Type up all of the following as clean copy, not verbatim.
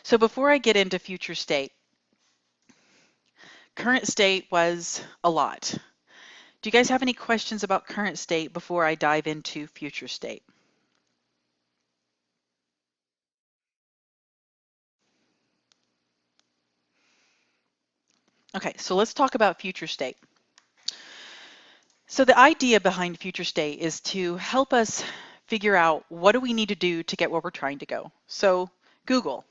So before I get into future state, current state was a lot. Do you guys have any questions about current state before I dive into future state? Okay, so let's talk about future state. So the idea behind future state is to help us figure out what do we need to do to get where we're trying to go. So Google,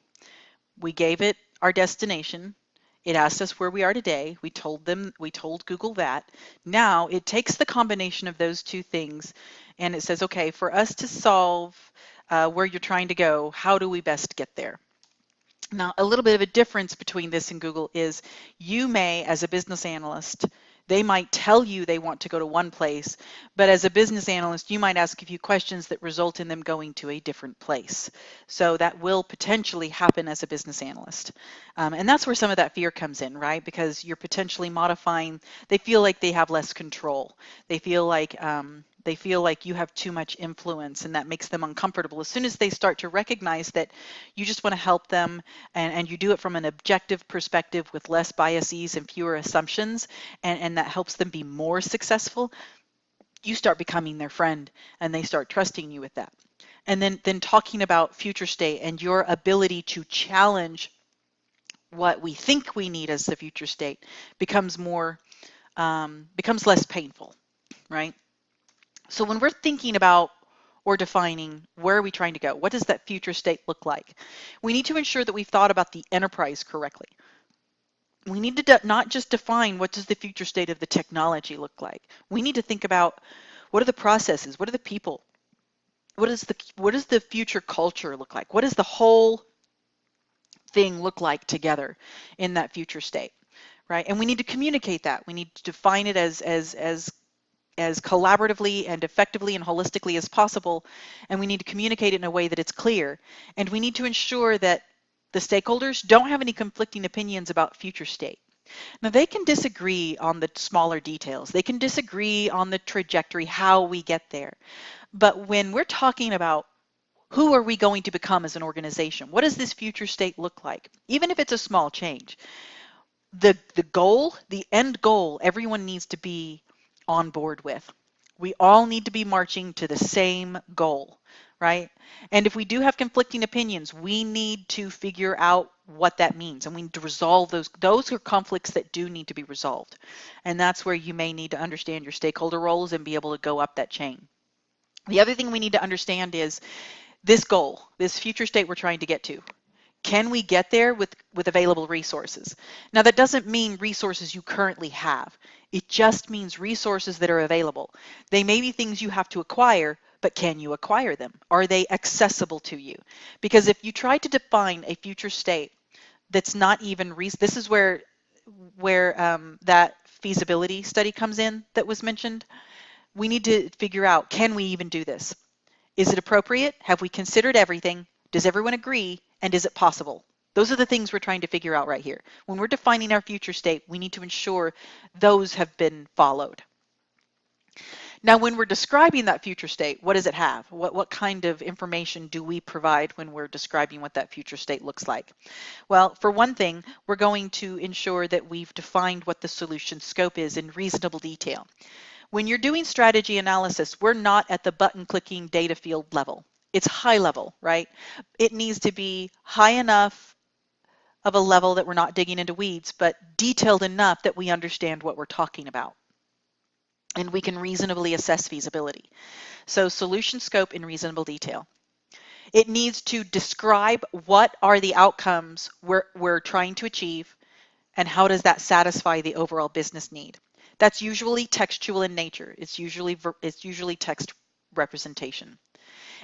we gave it our destination. It asked us where we are today. We told Google that. Now it takes the combination of those two things and it says, okay, for us to solve where you're trying to go, how do we best get there? Now, a little bit of a difference between this and Google is you may, as a business analyst, they might tell you they want to go to one place, but as a business analyst, you might ask a few questions that result in them going to a different place. So that will potentially happen as a business analyst. And that's where some of that fear comes in, right? Because you're potentially modifying, they feel like they have less control. They feel like you have too much influence and that makes them uncomfortable. As soon as they start to recognize that you just want to help them and you do it from an objective perspective with less biases and fewer assumptions, and that helps them be more successful, you start becoming their friend and they start trusting you with that. And then talking about future state and your ability to challenge what we think we need as the future state becomes becomes less painful, right? So when we're thinking about or defining where are we trying to go, what does that future state look like? We need to ensure that we've thought about the enterprise correctly. We need to not just define what does the future state of the technology look like. We need to think about what are the processes, what are the people, what does the future culture look like? What does the whole thing look like together in that future state, right? And we need to communicate that. We need to define it as collaboratively and effectively and holistically as possible, and we need to communicate it in a way that it's clear. And we need to ensure that the stakeholders don't have any conflicting opinions about future state. Now, they can disagree on the smaller details. They can disagree on the trajectory, how we get there. But when we're talking about who are we going to become as an organization, what does this future state look like? Even if it's a small change, the goal, the end goal, everyone needs to be on board with. We all need to be marching to the same goal, right? And if we do have conflicting opinions, we need to figure out what that means, and we need to resolve those. Those are conflicts that do need to be resolved. And that's where you may need to understand your stakeholder roles and be able to go up that chain. The other thing we need to understand is this goal, this future state we're trying to get to. Can we get there with available resources? Now, that doesn't mean resources you currently have. It just means resources that are available. They may be things you have to acquire, but can you acquire them? Are they accessible to you? Because if you try to define a future state that's not even, this is where that feasibility study comes in that was mentioned. We need to figure out, can we even do this? Is it appropriate? Have we considered everything? Does everyone agree? And is it possible? Those are the things we're trying to figure out right here. When we're defining our future state, we need to ensure those have been followed. Now, when we're describing that future state, what does it have? What kind of information do we provide when we're describing what that future state looks like? Well, for one thing, we're going to ensure that we've defined what the solution scope is in reasonable detail. When you're doing strategy analysis, we're not at the button clicking data field level. It's high level, right? It needs to be high enough of a level that we're not digging into weeds, but detailed enough that we understand what we're talking about. And we can reasonably assess feasibility. So solution scope in reasonable detail. It needs to describe what are the outcomes we're trying to achieve and how does that satisfy the overall business need. That's usually textual in nature. It's usually text representation.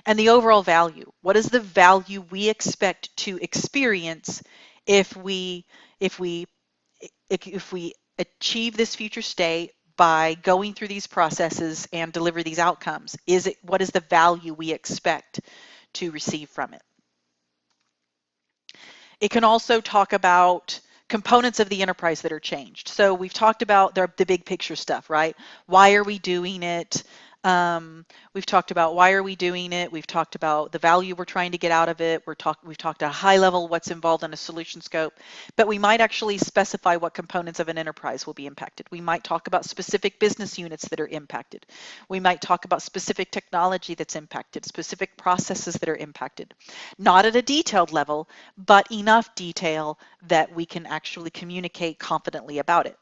And the overall value. What is the value we expect to experience if we achieve this future state by going through these processes and deliver these outcomes? What is the value we expect to receive from it? It can also talk about components of the enterprise that are changed. So we've talked about the big picture stuff, right? Why are we doing it? We've talked about why are we doing it. We've talked about the value we're trying to get out of it. We've talked at a high level what's involved in a solution scope, but we might actually specify what components of an enterprise will be impacted. We might talk about specific business units that are impacted. We might talk about specific technology that's impacted, specific processes that are impacted. Not at a detailed level, but enough detail that we can actually communicate confidently about it.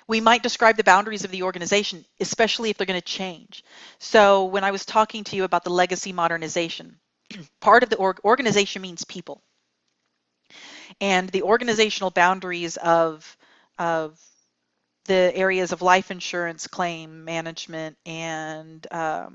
We might describe the boundaries of the organization, especially if they're going to change. So when I was talking to you about the legacy modernization, part of the organization means people. And the organizational boundaries of the areas of life insurance claim management and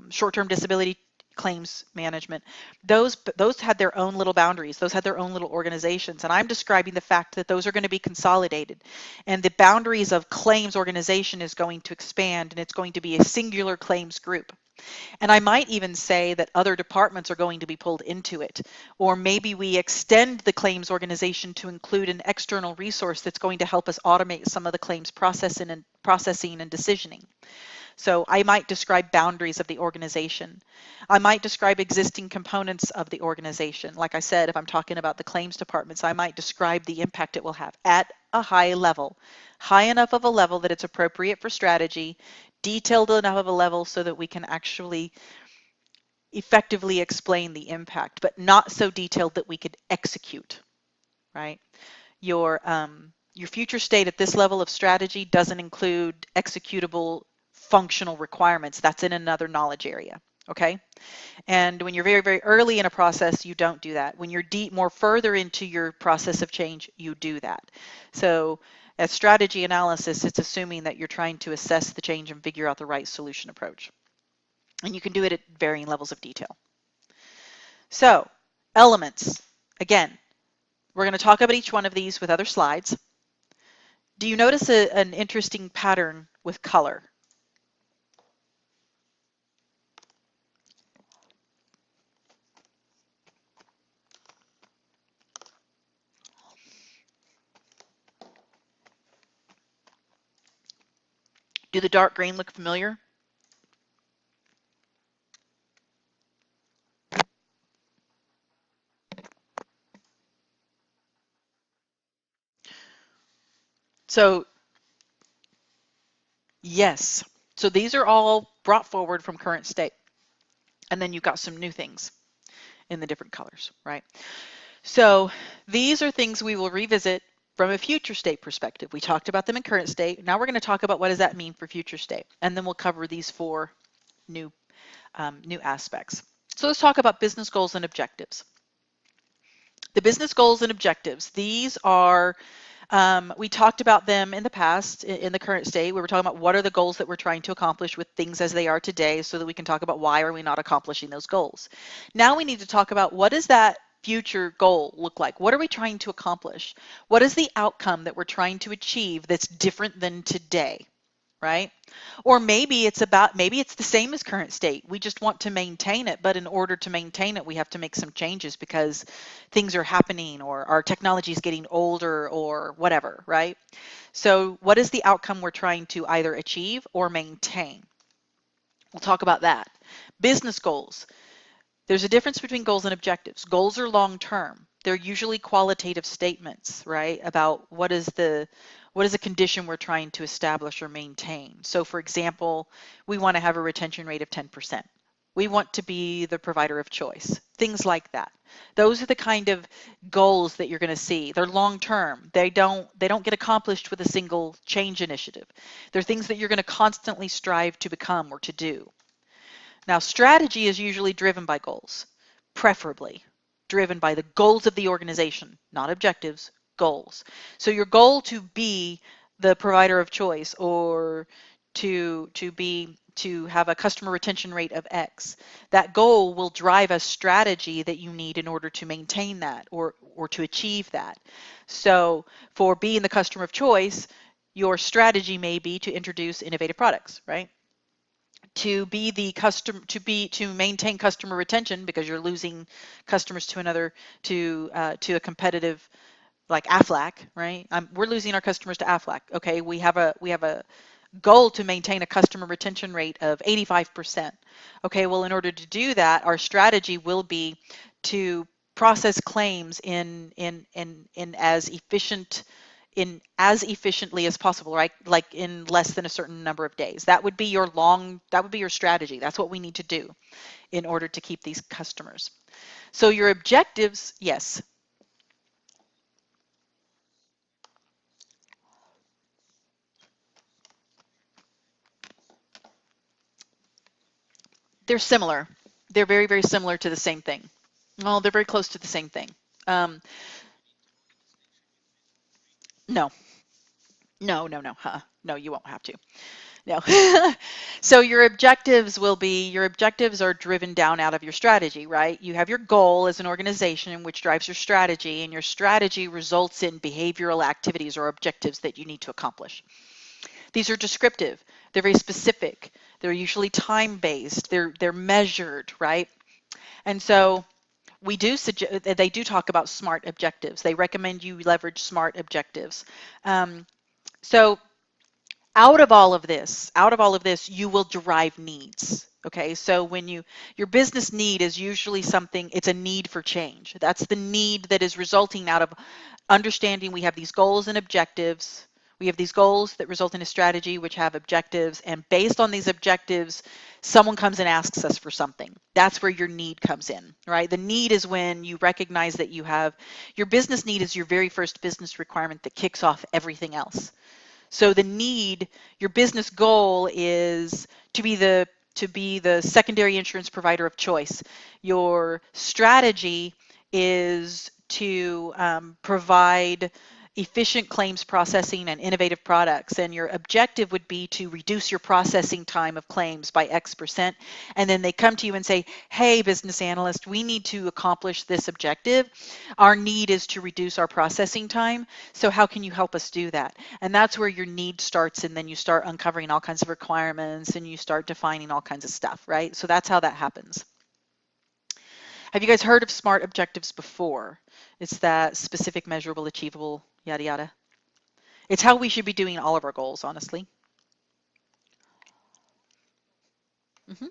short-term disability claims management, those had their own little boundaries, those had their own little organizations, and I'm describing the fact that those are going to be consolidated, and the boundaries of claims organization is going to expand, and it's going to be a singular claims group. And I might even say that other departments are going to be pulled into it, or maybe we extend the claims organization to include an external resource that's going to help us automate some of the claims processing and decisioning. So I might describe boundaries of the organization. I might describe existing components of the organization. Like I said, if I'm talking about the claims departments, I might describe the impact it will have at a high level, high enough of a level that it's appropriate for strategy, detailed enough of a level so that we can actually effectively explain the impact, but not so detailed that we could execute, right? Your future state at this level of strategy doesn't include executable functional requirements. That's in another knowledge area, okay? And when you're very, very early in a process, you don't do that. When you're more further into your process of change, you do that. So as strategy analysis, it's assuming that you're trying to assess the change and figure out the right solution approach. And you can do it at varying levels of detail. So elements, again, we're going to talk about each one of these with other slides. Do you notice an interesting pattern with color? Do the dark green look familiar? So yes, so these are all brought forward from current state. And then you've got some new things in the different colors, right? So these are things we will revisit from a future state perspective. We talked about them in current state. Now we're going to talk about what does that mean for future state. And then we'll cover these four new aspects. So let's talk about business goals and objectives. The business goals and objectives, these are, we talked about them in the past, in the current state. We were talking about what are the goals that we're trying to accomplish with things as they are today so that we can talk about why are we not accomplishing those goals. Now we need to talk about what does that future goal look like? What are we trying to accomplish? What is the outcome that we're trying to achieve that's different than today? Right? Or maybe it's the same as current state. We just want to maintain it, but in order to maintain it, we have to make some changes because things are happening or our technology is getting older or whatever, right? So what is the outcome we're trying to either achieve or maintain? We'll talk about that. Business goals. There's a difference between goals and objectives. Goals are long-term. They're usually qualitative statements, right? About what is the condition we're trying to establish or maintain. So for example, we want to have a retention rate of 10%. We want to be the provider of choice, things like that. Those are the kind of goals that you're going to see. They're long-term. They don't get accomplished with a single change initiative. They're things that you're going to constantly strive to become or to do. Now, strategy is usually driven by goals, preferably driven by the goals of the organization, not objectives, goals. So your goal to be the provider of choice or to have a customer retention rate of X, that goal will drive a strategy that you need in order to maintain that or to achieve that. So for being the customer of choice, your strategy may be to introduce innovative products, right? To be the customer, to maintain customer retention because you're losing customers to a competitive like Aflac, right? We're losing our customers to Aflac. Okay, we have a goal to maintain a customer retention rate of 85%. Okay, well, in order to do that, our strategy will be to process claims in as efficiently as possible, right? Like in less than a certain number of days. That would be your strategy. That's what we need to do in order to keep these customers. So your objectives, yes, they're similar. They're very, very similar to the same thing. Well, they're very close to the same thing. Um, no, no. Huh? No, you won't have to. No. So your objectives are driven down out of your strategy, right? You have your goal as an organization, which drives your strategy, and your strategy results in behavioral activities or objectives that you need to accomplish. These are descriptive. They're very specific. They're usually time-based. They're measured, right? And so they do talk about SMART objectives. They recommend you leverage SMART objectives. Um, so out of all of this, you will derive needs. Okay, so your business need is usually something, it's a need for change. That's the need that is resulting out of understanding we have these goals and objectives. We have these goals that result in a strategy which have objectives, and based on these objectives, someone comes and asks us for something. That's where your need comes in, right? The need is when you recognize that your business need is your very first business requirement that kicks off everything else. So your business goal is to be the secondary insurance provider of choice. Your strategy is to provide efficient claims processing and innovative products. And your objective would be to reduce your processing time of claims by X%. And then they come to you and say, hey, business analyst, we need to accomplish this objective. Our need is to reduce our processing time. So how can you help us do that? And that's where your need starts. And then you start uncovering all kinds of requirements and you start defining all kinds of stuff, right? So that's how that happens. Have you guys heard of SMART objectives before? It's that specific, measurable, achievable, yada, yada. It's how we should be doing all of our goals, honestly. Hmm.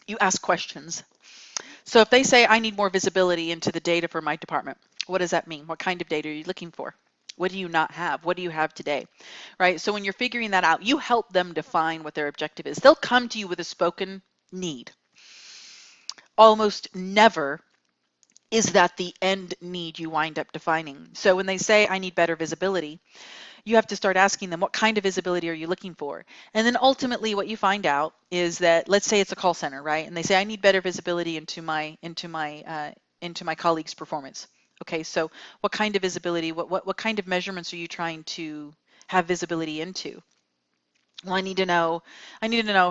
You ask questions. So if they say, I need more visibility into the data for my department, what does that mean? What kind of data are you looking for? What do you not have? What do you have today? Right? So when you're figuring that out, you help them define what their objective is. They'll come to you with a spoken need. Almost never is that the end need you wind up defining. So when they say, I need better visibility, you have to start asking them, what kind of visibility are you looking for? And then ultimately what you find out is that, let's say it's a call center, right? And they say, I need better visibility into my colleagues' performance. Okay, so what kind of visibility, what kind of measurements are you trying to have visibility into? Well, I need to know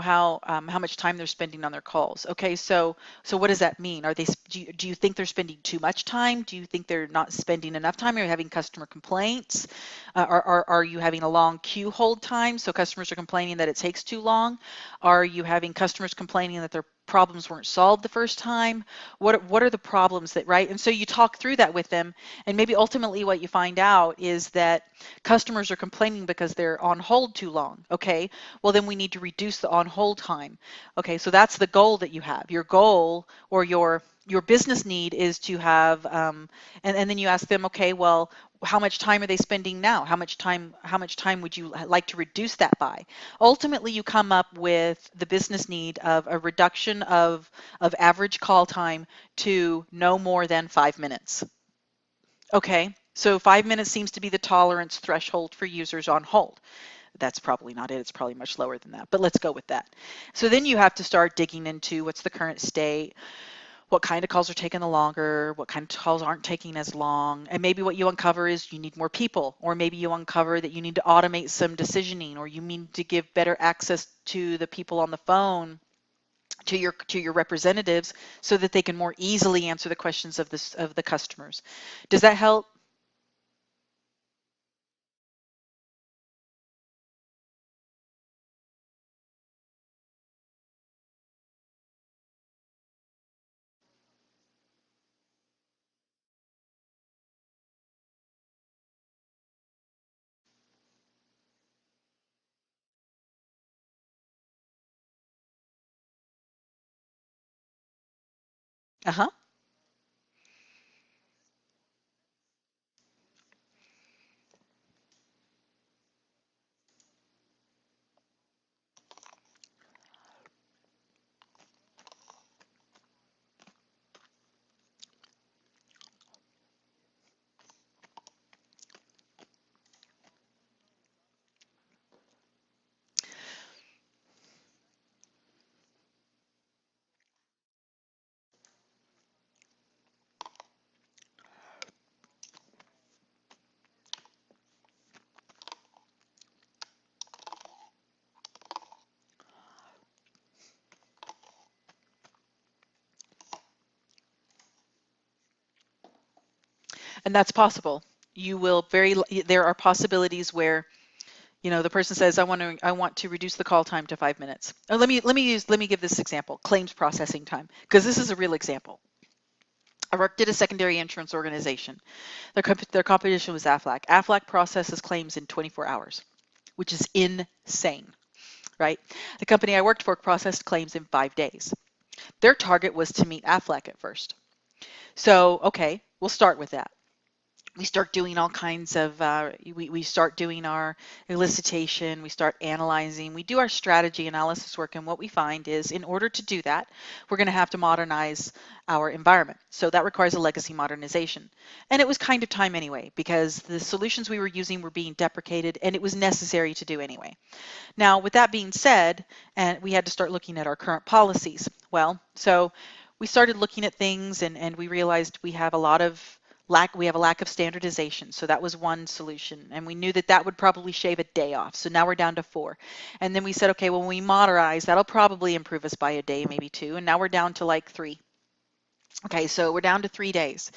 how much time they're spending on their calls. Okay, so what does that mean? Do you think they're spending too much time? Do you think they're not spending enough time? Are you having customer complaints? Are you having a long queue hold time? So customers are complaining that it takes too long. Are you having customers complaining that their problems weren't solved the first time? What are the problems that, right? And so you talk through that with them, and maybe ultimately what you find out is that customers are complaining because they're on hold too long. Okay, well then we need to reduce the on hold time. Okay, so that's the goal that you have. Your goal or your business need is to have, and then you ask them, okay, well, how much time are they spending now? How much time would you like to reduce that by? Ultimately, you come up with the business need of a reduction of average call time to no more than 5 minutes. Okay, so 5 minutes seems to be the tolerance threshold for users on hold. That's probably not it. It's probably much lower than that, but let's go with that. So then you have to start digging into what's the current state. what kind of calls are taking the longer, what kind of calls aren't taking as long, and maybe what you uncover is you need more people, or maybe you uncover that you need to automate some decisioning, or you need to give better access to the people on the phone, to your representatives, so that they can more easily answer the questions of the customers. Does that help? Uh-huh. And that's possible. You will there are possibilities where, the person says, I want to reduce the call time to 5 minutes. Let me give this example, claims processing time, because this is a real example. I worked at a secondary insurance organization. Their competition was Aflac. Aflac processes claims in 24 hours, which is insane, right? The company I worked for processed claims in 5 days. Their target was to meet Aflac at first. So, okay, we'll start with that. We start doing all kinds of, we start doing our elicitation, we start analyzing, we do our strategy analysis work, and what we find is in order to do that, we're going to have to modernize our environment. So that requires a legacy modernization. And it was kind of time anyway, because the solutions we were using were being deprecated, and it was necessary to do anyway. Now, with that being said, and we had to start looking at our current policies. Well, so we started looking at things, and we realized we have a lack of standardization. So that was one solution. And we knew that that would probably shave a day off. So now we're down to 4. And then we said, okay, well, when we modernize, that'll probably improve us by a day, maybe 2. And now we're down to like 3. Okay, so we're down to 3 days.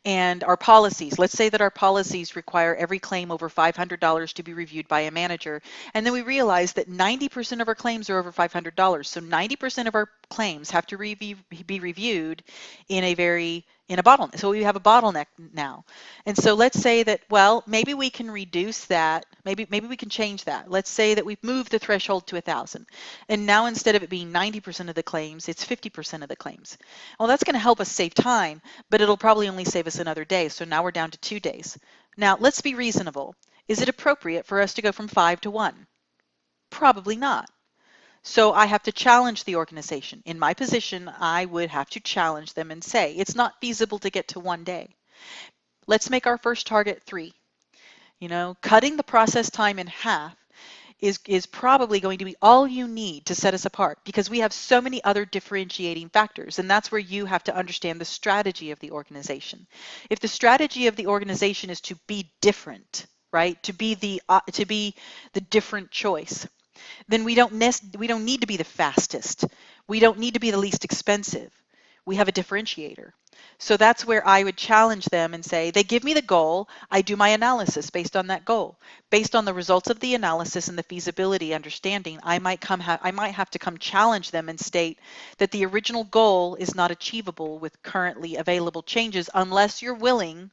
And our policies, let's say that our policies require every claim over $500 to be reviewed by a manager. And then we realize that 90% of our claims are over $500. So 90% of our claims have to be reviewed in a bottleneck. So we have a bottleneck now. And so let's say that, well, maybe we can reduce that. Maybe we can change that. Let's say that we've moved the threshold to 1,000. And now instead of it being 90% of the claims, it's 50% of the claims. Well, that's going to help us save time, but it'll probably only save us another day. So now we're down to 2 days. Now, let's be reasonable. Is it appropriate for us to go from 5 to 1? Probably not. So I have to challenge the organization. In my position, I would have to challenge them and say, it's not feasible to get to 1 day. Let's make our first target 3. Cutting the process time in half is probably going to be all you need to set us apart, because we have so many other differentiating factors, and that's where you have to understand the strategy of the organization. If the strategy of the organization is to be different, right, to be the different choice, then we don't need to be the fastest. We don't need to be the least expensive. We have a differentiator. So that's where I would challenge them and say, they give me the goal, I do my analysis based on that goal. Based on the results of the analysis and the feasibility understanding, I might have to come challenge them and state that the original goal is not achievable with currently available changes unless you're willing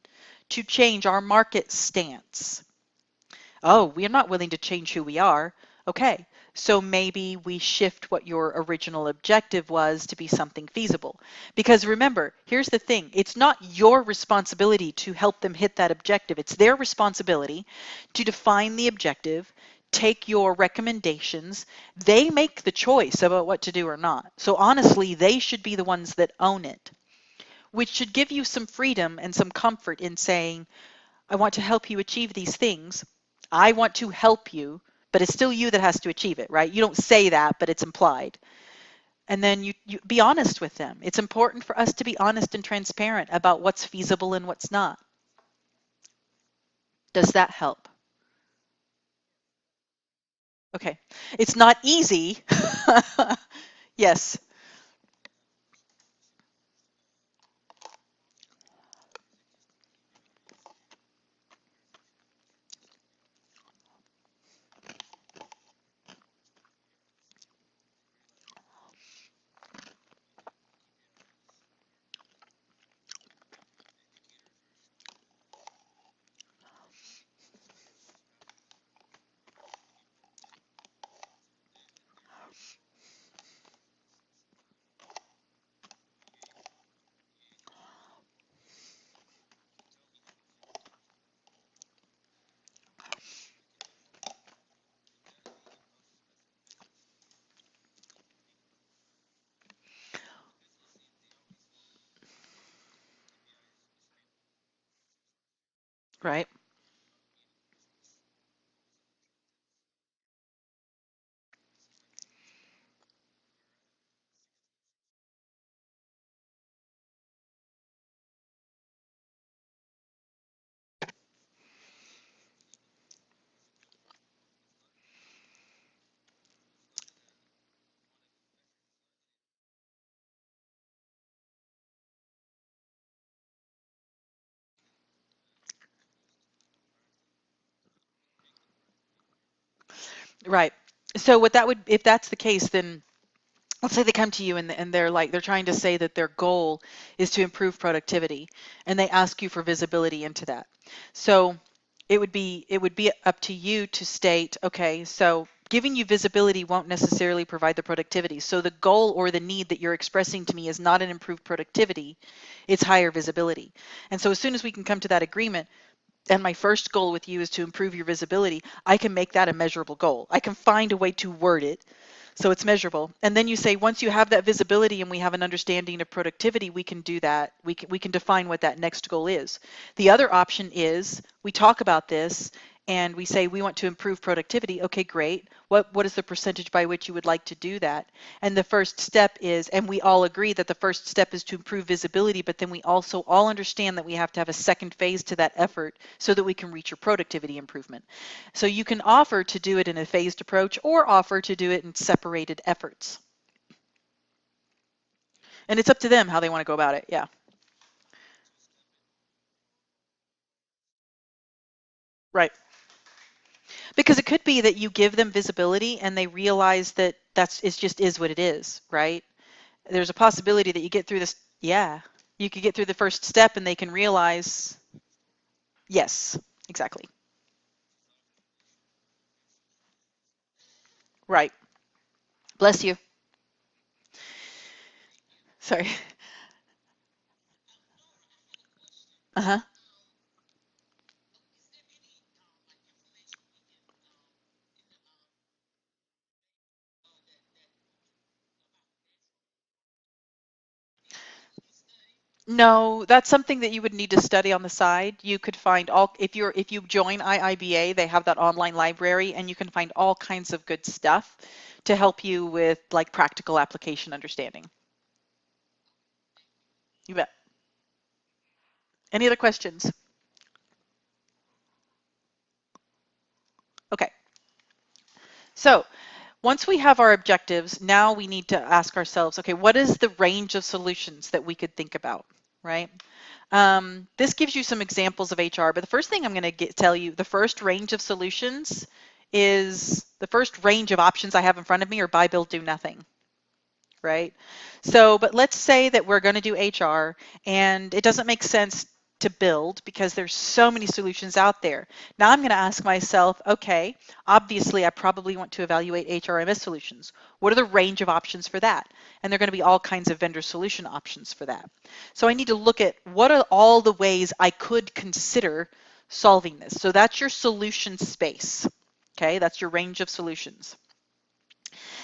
to change our market stance. Oh, we're not willing to change who we are. Okay, so maybe we shift what your original objective was to be something feasible. Because remember, here's the thing, it's not your responsibility to help them hit that objective. It's their responsibility to define the objective, take your recommendations. They make the choice about what to do or not. So honestly, they should be the ones that own it, which should give you some freedom and some comfort in saying, I want to help you achieve these things. I want to help you, but it's still you that has to achieve it, right? You don't say that, but it's implied. And then you be honest with them. It's important for us to be honest and transparent about what's feasible and what's not. Does that help? Okay. It's not easy. Yes. Right. Right. So what that would, if that's the case, then let's say they come to you and they're like, they're trying to say that their goal is to improve productivity, and they ask you for visibility into that. So it would be up to you to state, okay, so giving you visibility won't necessarily provide the productivity. So the goal or the need that you're expressing to me is not an improved productivity, it's higher visibility. And so as soon as we can come to that agreement, and my first goal with you is to improve your visibility, I can make that a measurable goal. I can find a way to word it so it's measurable. And then you say, once you have that visibility and we have an understanding of productivity, we can do that. We can define what that next goal is. The other option is we talk about this and we say we want to improve productivity. Okay, great. What is the percentage by which you would like to do that? And the first step is, and we all agree that the first step is to improve visibility, but then we also all understand that we have to have a second phase to that effort so that we can reach your productivity improvement. So you can offer to do it in a phased approach or offer to do it in separated efforts. And it's up to them how they want to go about it. Yeah. Right. Because it could be that you give them visibility and they realize that it just is what it is, right? There's a possibility that you get through this. Yeah. You could get through the first step and they can realize, yes, exactly. Right. Bless you. Sorry. Uh-huh. No, that's something that you would need to study on the side. You could find all, if you join IIBA, they have that online library and you can find all kinds of good stuff to help you with like practical application understanding. You bet. Any other questions? Okay. So once we have our objectives, now we need to ask ourselves, okay, what is the range of solutions that we could think about, right? This gives you some examples of HR, but the first thing I'm going to tell you, the first range of solutions is the first range of options I have in front of me are buy, build, do nothing, right? So, but let's say that we're going to do HR and it doesn't make sense to build because there's so many solutions out there. Now I'm going to ask myself, okay, obviously I probably want to evaluate HRMS solutions. What are the range of options for that? And there are going to be all kinds of vendor solution options for that. So I need to look at what are all the ways I could consider solving this. So that's your solution space. Okay, that's your range of solutions.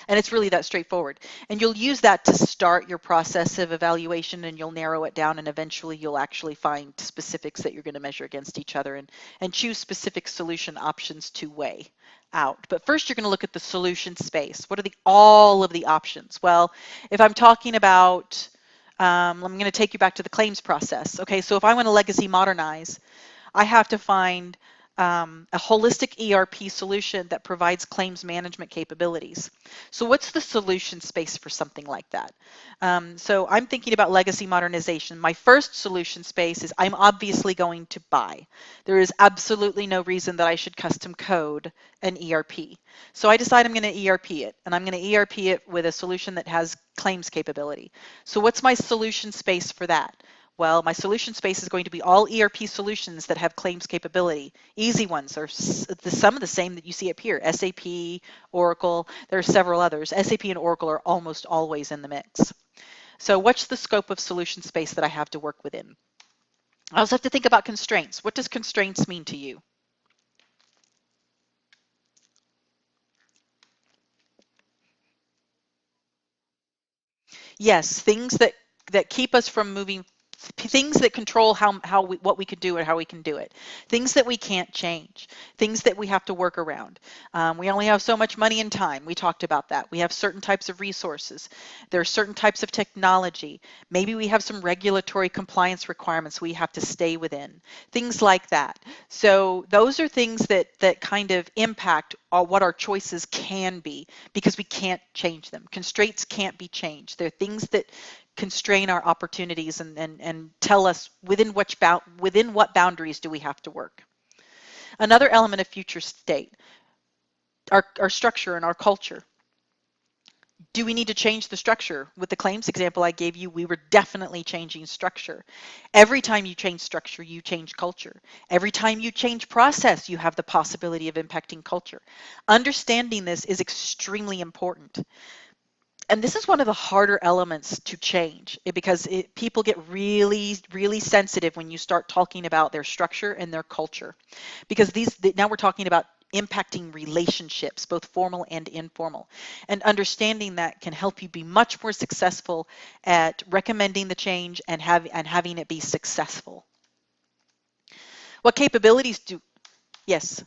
And it's really that straightforward. And you'll use that to start your process of evaluation, and you'll narrow it down, and eventually you'll actually find specifics that you're going to measure against each other, and choose specific solution options to weigh out. But first you're going to look at the solution space. What are all of the options? Well, if I'm talking about, I'm going to take you back to the claims process. Okay, so if I want to legacy modernize, I have to find a holistic ERP solution that provides claims management capabilities. So what's the solution space for something like that? So I'm thinking about legacy modernization. My first solution space is I'm obviously going to buy. There is absolutely no reason that I should custom code an ERP. So I decide I'm going to ERP it, and I'm going to ERP it with a solution that has claims capability. So what's my solution space for that? Well, my solution space is going to be all ERP solutions that have claims capability. Easy ones are some of the same that you see up here. SAP, Oracle, there are several others. SAP and Oracle are almost always in the mix. So what's the scope of solution space that I have to work within? I also have to think about constraints. What does constraints mean to you? Yes, things that keep us from moving, things that control what we can do and how we can do it, things that we can't change, things that we have to work around. We only have so much money and time. We talked about that. We have certain types of resources. There are certain types of technology. Maybe we have some regulatory compliance requirements we have to stay within, things like that. So those are things that kind of impact what our choices can be, because we can't change them. Constraints can't be changed. They're things that constrain our opportunities and tell us within what boundaries do we have to work. Another element of future state, our structure and our culture. Do we need to change the structure? With the claims example I gave you, we were definitely changing structure. Every time you change structure, you change culture. Every time you change process, you have the possibility of impacting culture. Understanding this is extremely important. And this is one of the harder elements to change, because people get really, really sensitive when you start talking about their structure and their culture, because now we're talking about impacting relationships, both formal and informal. And understanding that can help you be much more successful at recommending the change and having it be successful. What capabilities do, yes?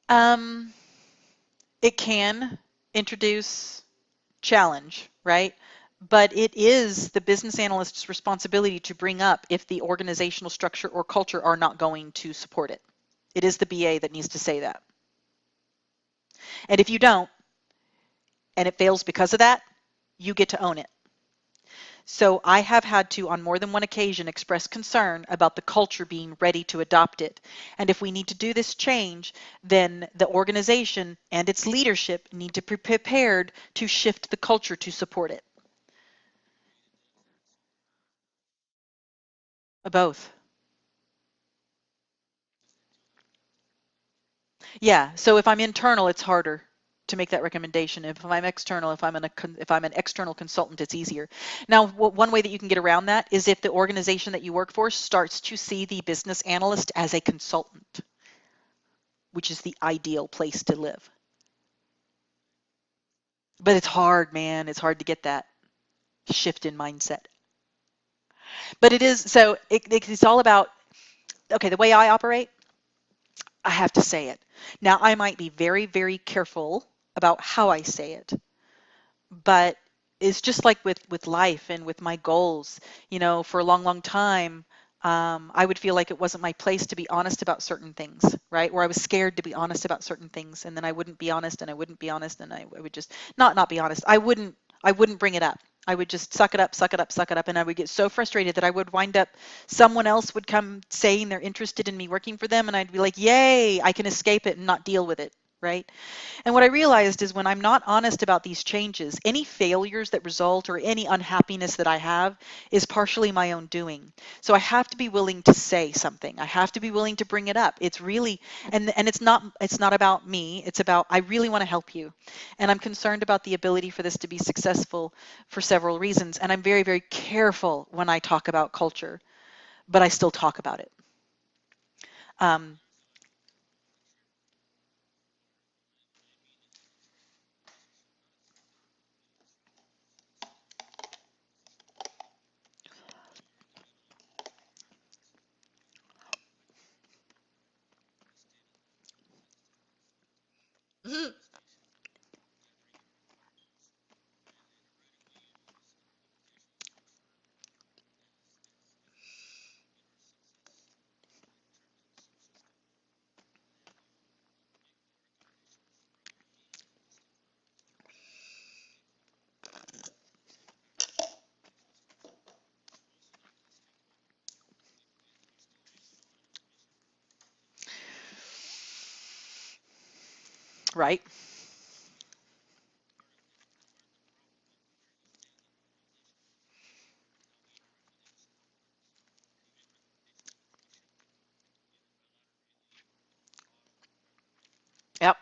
Um, it can introduce challenge, right? But it is the business analyst's responsibility to bring up if the organizational structure or culture are not going to support it. It is the BA that needs to say that. And if you don't, and it fails because of that, you get to own it. So I have had to, on more than one occasion, express concern about the culture being ready to adopt it. And if we need to do this change, then the organization and its leadership need to be prepared to shift the culture to support it. Both. Yeah, so if I'm internal, it's harder to make that recommendation. If I'm external, if I'm an external consultant, it's easier. Now, one way that you can get around that is if the organization that you work for starts to see the business analyst as a consultant, which is the ideal place to live. But it's hard, man. It's hard to get that shift in mindset. But it is, so it's all about, okay, the way I operate, I have to say it. Now, I might be very, very careful about how I say it, but it's just like with life and with my goals. For a long, long time, I would feel like it wasn't my place to be honest about certain things, right? Or I was scared to be honest about certain things, and then I wouldn't be honest, and I wouldn't be honest, and I would just not be honest. I wouldn't bring it up. I would just suck it up, suck it up, suck it up, and I would get so frustrated that I would wind up, someone else would come saying they're interested in me working for them, and I'd be like, yay, I can escape it and not deal with it. right? And what I realized is when I'm not honest about these changes, any failures that result or any unhappiness that I have is partially my own doing. So I have to be willing to say something. I have to be willing to bring it up. It's really and it's not about me. It's about I really want to help you. And I'm concerned about the ability for this to be successful for several reasons. And I'm very, very careful when I talk about culture, but I still talk about it. Um, right? Yep.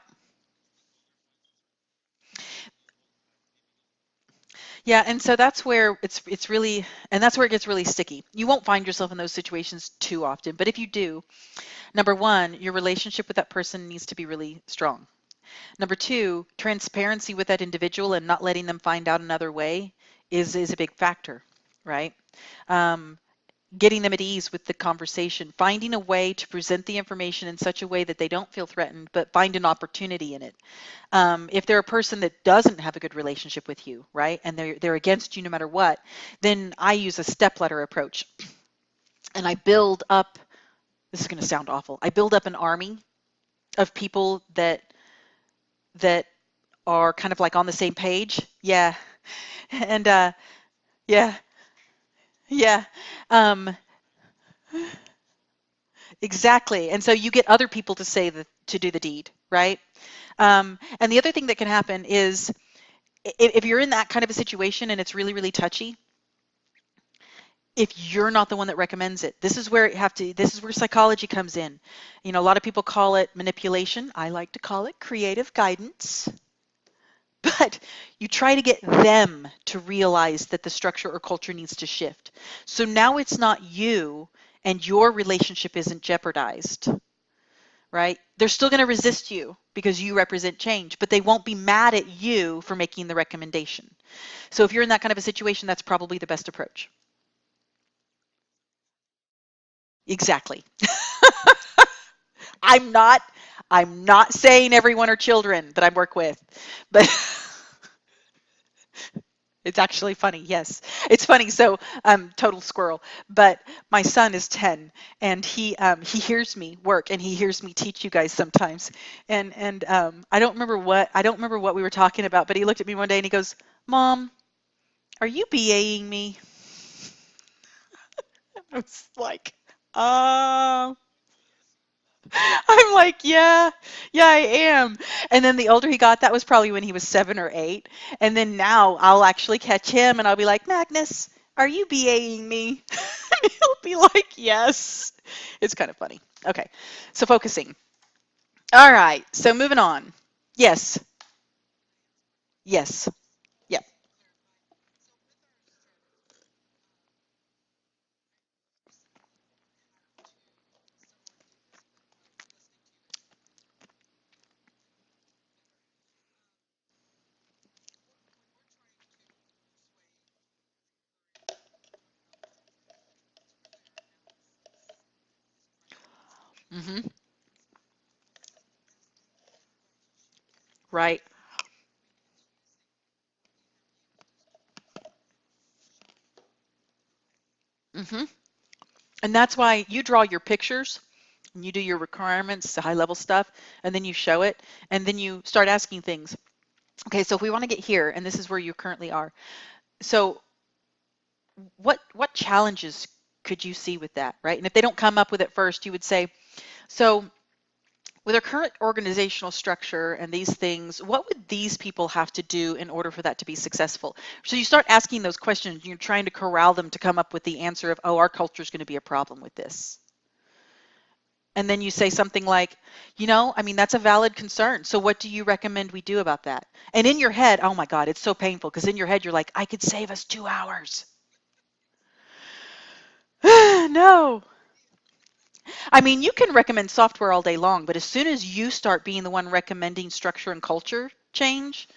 Yeah, and so that's where it's really and that's where it gets really sticky. You won't find yourself in those situations too often, but if you do, number one, your relationship with that person needs to be really strong. Number two, transparency with that individual and not letting them find out another way is a big factor, right? Um, Getting them at ease with the conversation, finding a way to present the information in such a way that they don't feel threatened, but find an opportunity in it. If they're a person that doesn't have a good relationship with you, right, and they're against you no matter what, then I use a stepladder approach, and I build up. This is going to sound awful. I build up an army of people that are kind of like on the same page. Yeah, and yeah, yeah, um, exactly. And so you get other people to say to do the deed, right? And the other thing that can happen is if you're in that kind of a situation and it's really, really touchy, if you're not the one that recommends it, this is where psychology comes in. You know, a lot of people call it manipulation. I like to call it creative guidance. But you try to get them to realize that the structure or culture needs to shift. So now it's not you and your relationship isn't jeopardized, right? They're still going to resist you because you represent change, but they won't be mad at you for making the recommendation. So if you're in that kind of a situation, that's probably the best approach. Exactly. I'm not I'm not saying everyone are children that I work with, but it's actually funny. Yes, it's funny. So, total squirrel. But my son is 10, and he hears me work, and he hears me teach you guys sometimes. And I don't remember what we were talking about, but he looked at me one day and he goes, "Mom, are you BAing me?" I was like, "Uh." I'm like, yeah, yeah, I am. And then the older he got, that was probably when he was 7 or 8. And then now I'll actually catch him and I'll be like, Magnus, are you BAing me? And he'll be like, yes. It's kind of funny. Okay, so focusing. All right, so moving on. Yes, yes, yep. Mm-hmm. Right. Mm-hmm. And that's why you draw your pictures and you do your requirements, the high level stuff, and then you show it, and then you start asking things. Okay, so if we want to get here, and this is where you currently are, so what challenges could you see with that, right? And if they don't come up with it first, you would say, so with our current organizational structure and these things, what would these people have to do in order for that to be successful? So you start asking those questions, and you're trying to corral them to come up with the answer of, oh, our culture is going to be a problem with this. And then you say something like, I mean, that's a valid concern. So what do you recommend we do about that? And in your head, oh my God, it's so painful, because in your head, you're like, I could save us 2 hours. No. I mean, you can recommend software all day long, but as soon as you start being the one recommending structure and culture change,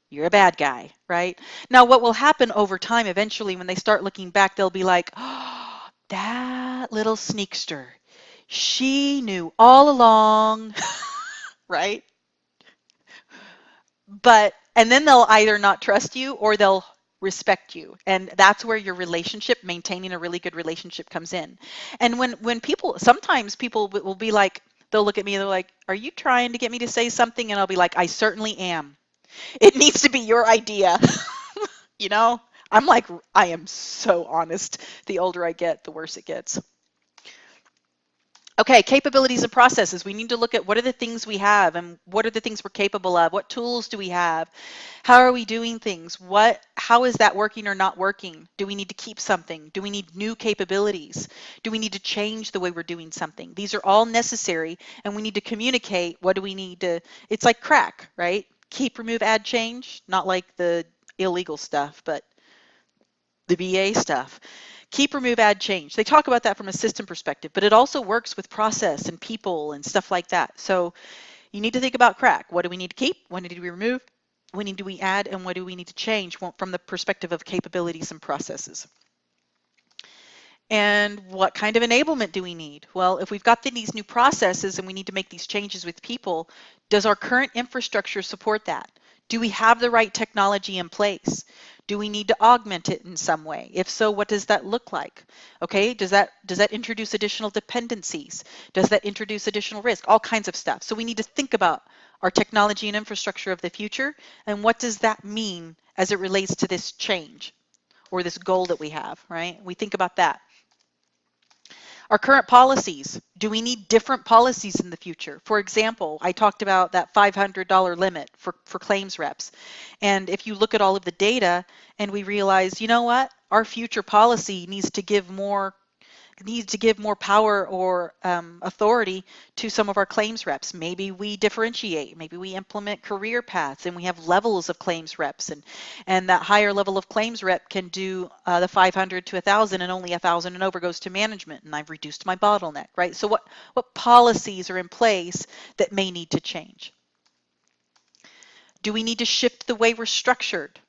you're a bad guy, right? Now, what will happen over time, eventually, when they start looking back, they'll be like, oh, that little sneakster, she knew all along, right? And then they'll either not trust you or they'll respect you. And that's where your relationship, maintaining a really good relationship, comes in. And when people, sometimes people will be like, they'll look at me and they're like, are you trying to get me to say something? And I'll be like, I certainly am. It needs to be your idea. I'm like, I am so honest. The older I get, the worse it gets. Okay, capabilities and processes. We need to look at what are the things we have and what are the things we're capable of. What tools do we have? How are we doing things? How is that working or not working? Do we need to keep something? Do we need new capabilities? Do we need to change the way we're doing something? These are all necessary, and we need to communicate. What do we need to, it's like crack, right? Keep, remove, add, change. Not like the illegal stuff, but the BA stuff. Keep, remove, add, change. They talk about that from a system perspective, but it also works with process and people and stuff like that. So you need to think about crack. What do we need to keep? What need we remove? What do we add? And what do we need to change from the perspective of capabilities and processes? And what kind of enablement do we need? Well, if we've got these new processes and we need to make these changes with people, does our current infrastructure support that? Do we have the right technology in place? Do we need to augment it in some way? If so, what does that look like? Okay, does that introduce additional dependencies? Does that introduce additional risk? All kinds of stuff. So we need to think about our technology and infrastructure of the future, and what does that mean as it relates to this change or this goal that we have, right? We think about that. Our current policies, do we need different policies in the future? For example, I talked about that $500 limit for claims reps. And if you look at all of the data and we realize, you know what, our future policy needs to give more power or authority to some of our claims reps. Maybe we differentiate, maybe we implement career paths, and we have levels of claims reps, and that higher level of claims rep can do the 500 to 1,000, and only 1,000 and over goes to management, and I've reduced my bottleneck, right? So what policies are in place that may need to change? Do we need to shift the way we're structured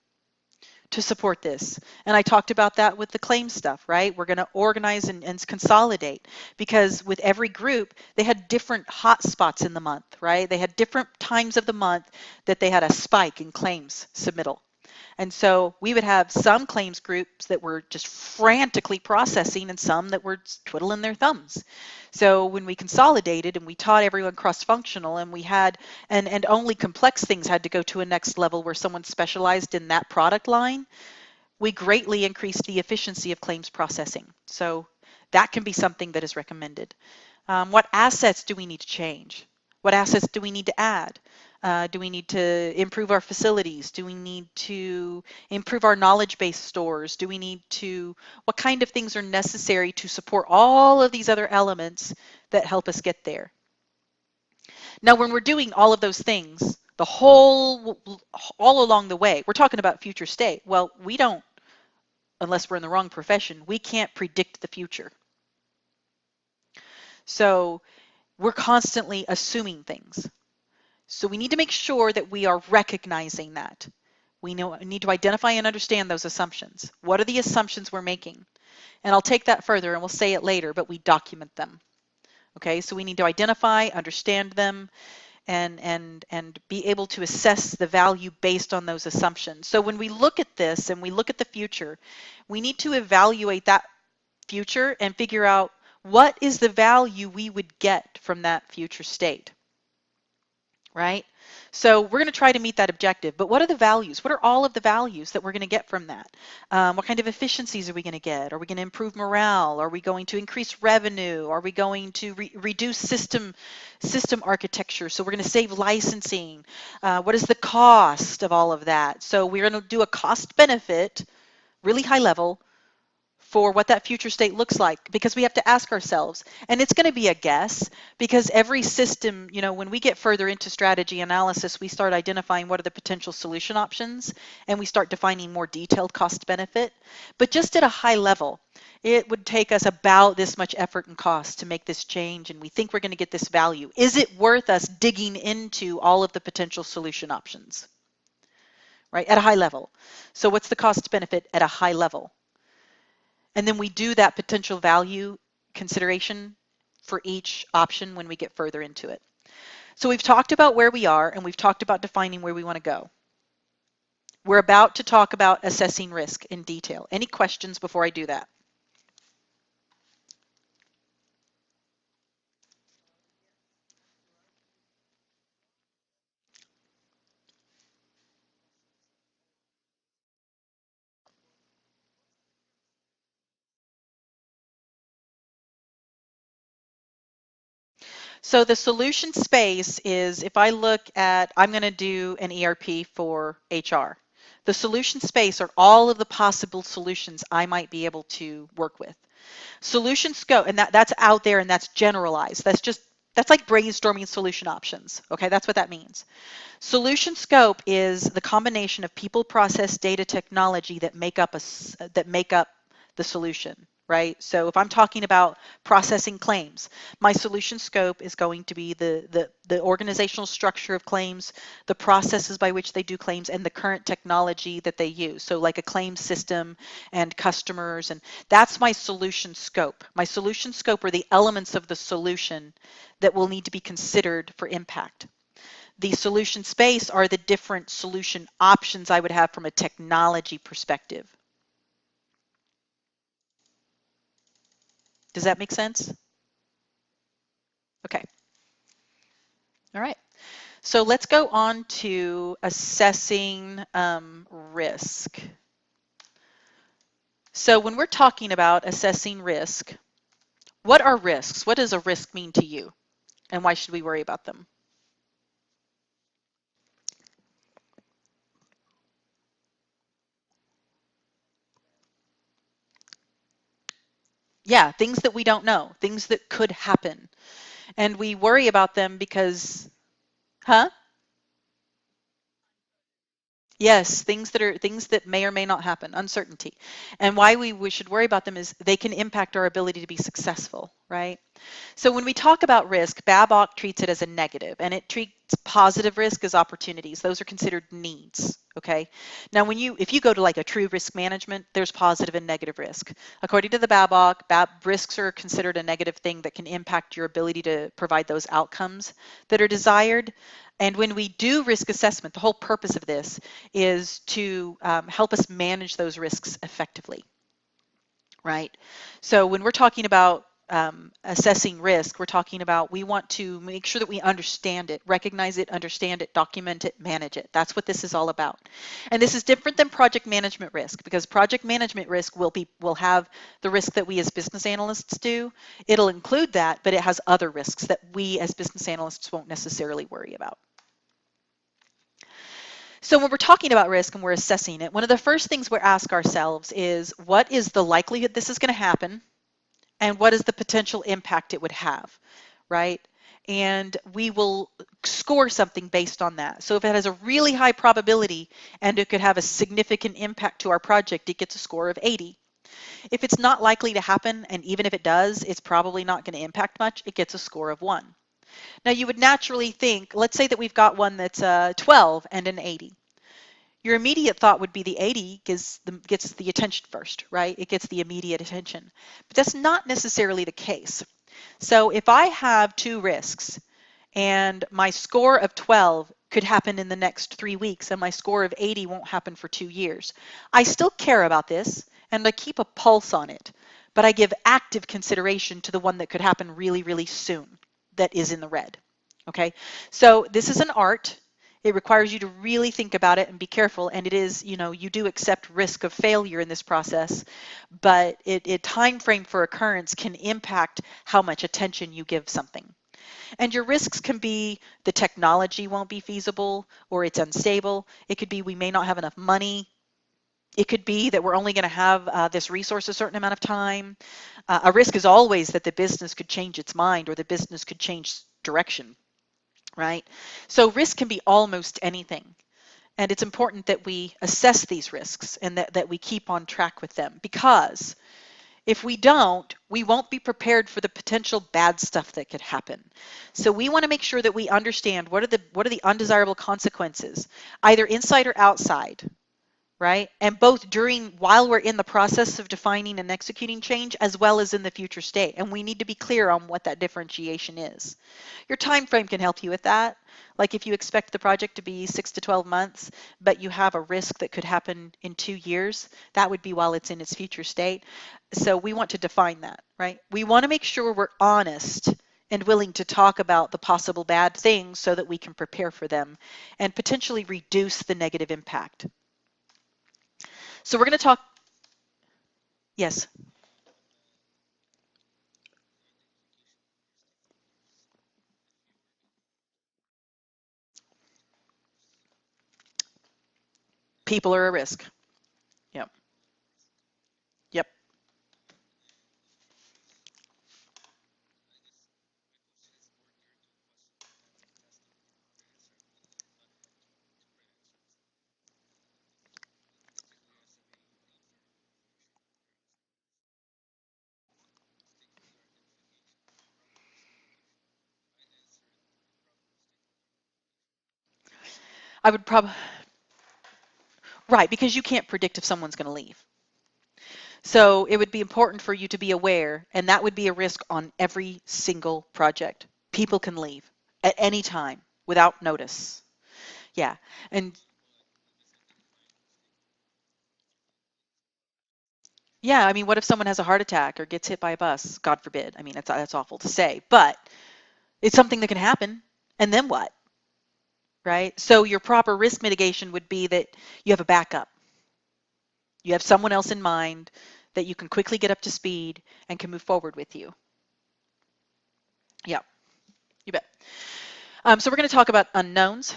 to support this? And I talked about that with the claim stuff, right? We're going to organize and consolidate, because with every group, they had different hot spots in the month, right? They had different times of the month that they had a spike in claims submittal. And so we would have some claims groups that were just frantically processing and some that were twiddling their thumbs. So when we consolidated and we taught everyone cross-functional, and we had, and only complex things had to go to a next level where someone specialized in that product line, we greatly increased the efficiency of claims processing. So that can be something that is recommended. What assets do we need to change? What assets do we need to add? Do we need to improve our facilities? Do we need to improve our knowledge-based stores? Do we need to, what kind of things are necessary to support all of these other elements that help us get there? Now, when we're doing all of those things, all along the way, we're talking about future state. Well, we don't, unless we're in the wrong profession, we can't predict the future. So we're constantly assuming things. So we need to make sure that we are recognizing that. We need to identify and understand those assumptions. What are the assumptions we're making? And I'll take that further and we'll say it later, but we document them. Okay, so we need to identify, understand them, and be able to assess the value based on those assumptions. So when we look at this and we look at the future, we need to evaluate that future and figure out what is the value we would get from that future state. Right? So we're going to try to meet that objective. But what are the values? What are all of the values that we're going to get from that? What kind of efficiencies are we going to get? Are we going to improve morale? Are we going to increase revenue? Are we going to reduce system architecture? So we're going to save licensing. What is the cost of all of that? So we're going to do a cost benefit, really high level, for what that future state looks like, because we have to ask ourselves, and it's going to be a guess, because every system, when we get further into strategy analysis, we start identifying what are the potential solution options, and we start defining more detailed cost benefit. But just at a high level, it would take us about this much effort and cost to make this change, and we think we're going to get this value. Is it worth us digging into all of the potential solution options, right, at a high level? So what's the cost benefit at a high level? And then we do that potential value consideration for each option when we get further into it. So we've talked about where we are, and we've talked about defining where we want to go. We're about to talk about assessing risk in detail. Any questions before I do that? So the solution space is, if I look at, I'm going to do an ERP for HR. The solution space are all of the possible solutions I might be able to work with. Solution scope, and that's out there and that's generalized. That's like brainstorming solution options. Okay, that's what that means. Solution scope is the combination of people, process, data, technology that make up the solution, right? So if I'm talking about processing claims, my solution scope is going to be the organizational structure of claims, the processes by which they do claims, and the current technology that they use. So like a claim system and customers, and that's my solution scope. My solution scope are the elements of the solution that will need to be considered for impact. The solution space are the different solution options I would have from a technology perspective. Does that make sense? Okay. All right. So let's go on to assessing risk. So when we're talking about assessing risk, what are risks? What does a risk mean to you? And why should we worry about them? Yeah, things that we don't know, things that could happen. And we worry about them because, huh? Yes, things that may or may not happen, uncertainty. And why we should worry about them is they can impact our ability to be successful, right? So when we talk about risk, Babok treats it as a negative, and it treats positive risk as opportunities. Those are considered needs, okay? Now if you go to like a true risk management, there's positive and negative risk. According to the Babok, risks are considered a negative thing that can impact your ability to provide those outcomes that are desired. And when we do risk assessment, the whole purpose of this is to help us manage those risks effectively, right? So when we're talking about assessing risk, we're talking about we want to make sure that we understand it, recognize it, understand it, document it, manage it. That's what this is all about. And this is different than project management risk, because project management risk will have the risk that we as business analysts do. It'll include that, but it has other risks that we as business analysts won't necessarily worry about. So when we're talking about risk and we're assessing it, one of the first things we ask ourselves is, what is the likelihood this is going to happen? And what is the potential impact it would have, right? And we will score something based on that. So if it has a really high probability and it could have a significant impact to our project, it gets a score of 80. If it's not likely to happen, and even if it does, it's probably not going to impact much, it gets a score of 1. Now you would naturally think, let's say that we've got one that's 12 and an 80. Your immediate thought would be the 80 gets the attention first, right? It gets the immediate attention. But that's not necessarily the case. So if I have 2 risks and my score of 12 could happen in the next 3 weeks and my score of 80 won't happen for 2 years, I still care about this and I keep a pulse on it, but I give active consideration to the one that could happen really, really soon that is in the red. Okay, so this is an art. It requires you to really think about it and be careful. And it is, you do accept risk of failure in this process, but time frame for occurrence can impact how much attention you give something. And your risks can be the technology won't be feasible or it's unstable. It could be we may not have enough money. It could be that we're only going to have this resource a certain amount of time. A risk is always that the business could change its mind or the business could change direction, right? So risk can be almost anything. And it's important that we assess these risks and that we keep on track with them, because if we don't, we won't be prepared for the potential bad stuff that could happen. So we want to make sure that we understand what are the undesirable consequences, either inside or outside, right? And both while we're in the process of defining and executing change, as well as in the future state. And we need to be clear on what that differentiation is. Your time frame can help you with that. Like if you expect the project to be 6 to 12 months, but you have a risk that could happen in 2 years, that would be while it's in its future state. So we want to define that, right? We want to make sure we're honest and willing to talk about the possible bad things so that we can prepare for them and potentially reduce the negative impact. So we're going to talk, yes. People are a risk. Yep. Yep. I would probably, right, because you can't predict if someone's going to leave. So it would be important for you to be aware, and that would be a risk on every single project. People can leave at any time without notice. Yeah. And yeah, I mean, what if someone has a heart attack or gets hit by a bus? God forbid. I mean, that's awful to say, but it's something that can happen. And then what? Right? So your proper risk mitigation would be that you have a backup. You have someone else in mind that you can quickly get up to speed and can move forward with you. Yeah, you bet. So we're going to talk about unknowns,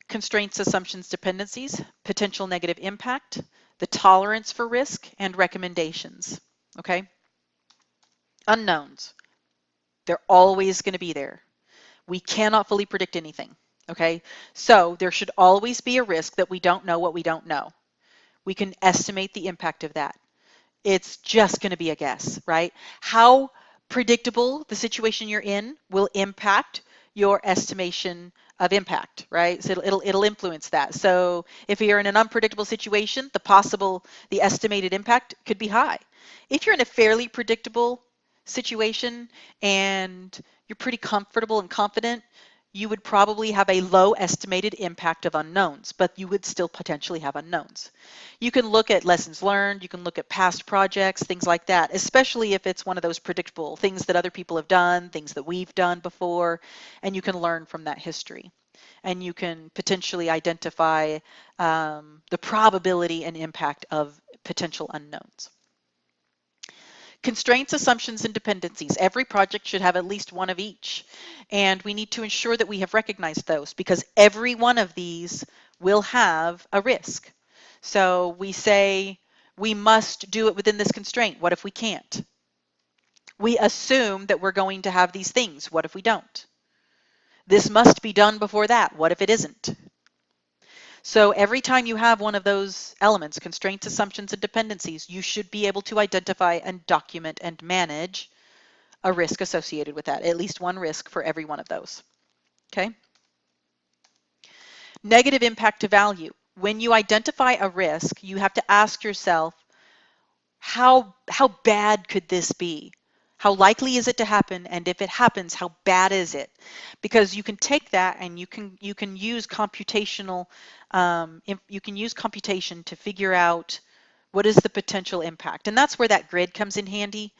constraints, assumptions, dependencies, potential negative impact, the tolerance for risk, and recommendations. Okay? Unknowns. They're always going to be there. We cannot fully predict anything. Okay? So there should always be a risk that we don't know what we don't know. We can estimate the impact of that. It's just going to be a guess, right? How predictable the situation you're in will impact your estimation of impact, right? So it'll influence that. So if you're in an unpredictable situation, the estimated impact could be high. If you're in a fairly predictable situation and you're pretty comfortable and confident, you would probably have a low estimated impact of unknowns, but you would still potentially have unknowns. You can look at lessons learned, you can look at past projects, things like that, especially if it's one of those predictable things that other people have done, things that we've done before, and you can learn from that history. And you can potentially identify the probability and impact of potential unknowns. Constraints, assumptions, and dependencies. Every project should have at least one of each. And we need to ensure that we have recognized those, because every one of these will have a risk. So we say we must do it within this constraint. What if we can't? We assume that we're going to have these things. What if we don't? This must be done before that. What if it isn't? So every time you have one of those elements, constraints, assumptions, and dependencies, you should be able to identify and document and manage a risk associated with that, at least one risk for every one of those. Okay? Negative impact to value. When you identify a risk, you have to ask yourself, how bad could this be? How likely is it to happen? And if it happens, how bad is it? Because you can take that and you can use computational, you can use computation to figure out what is the potential impact. And that's where that grid comes in handy.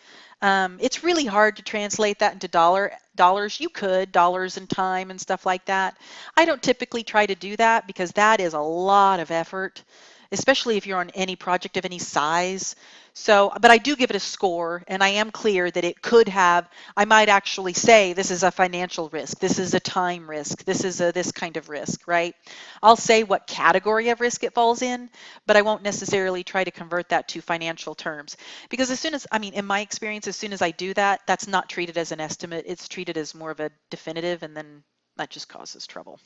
It's really hard to translate that into dollars. You could, dollars and time and stuff like that. I don't typically try to do that because that is a lot of effort, especially if you're on any project of any size. So, but I do give it a score, and I am clear that it could have, I might actually say this is a financial risk, this is a time risk, this is a this kind of risk, right? I'll say what category of risk it falls in, but I won't necessarily try to convert that to financial terms. Because as soon as, I mean, in my experience, as soon as I do that, that's not treated as an estimate. It's treated as more of a definitive, and then that just causes trouble.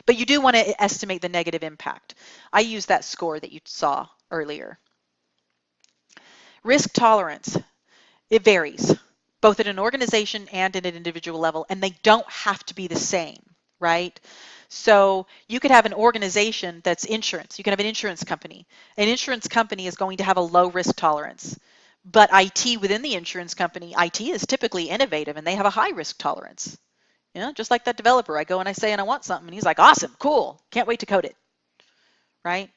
But you do want to estimate the negative impact. I use that score that you saw earlier. Risk tolerance, it varies, both at an organization and at an individual level, and they don't have to be the same, right? So you could have an organization that's insurance. You can have an insurance company. An insurance company is going to have a low risk tolerance. But IT within the insurance company, IT is typically innovative and they have a high risk tolerance. You know, just like that developer, I go and I say, and I want something, and he's like, awesome, cool, can't wait to code it, right?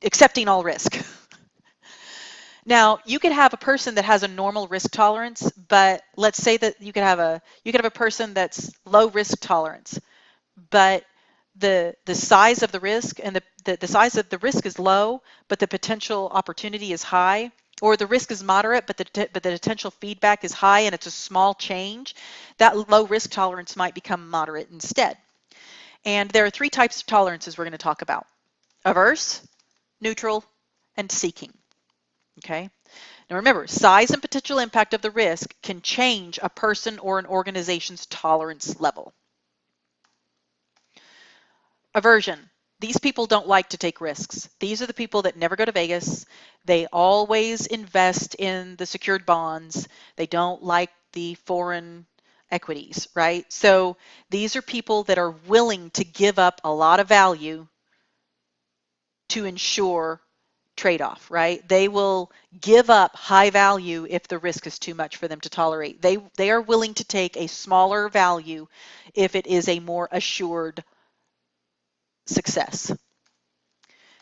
Accepting all risk. Now, you could have a person that has a normal risk tolerance, but let's say that you could have a person that's low risk tolerance, but the size of the risk and the size of the risk is low, but the potential opportunity is high, or the risk is moderate, but the potential feedback is high and it's a small change. That low risk tolerance might become moderate instead. And there are three types of tolerances we're going to talk about: averse, neutral, and seeking. Okay. Now remember, size and potential impact of the risk can change a person or an organization's tolerance level. Aversion. These people don't like to take risks. These are the people that never go to Vegas. They always invest in the secured bonds. They don't like the foreign equities, right? So these are people that are willing to give up a lot of value to ensure trade-off, right? They will give up high value if the risk is too much for them to tolerate. They are willing to take a smaller value if it is a more assured success.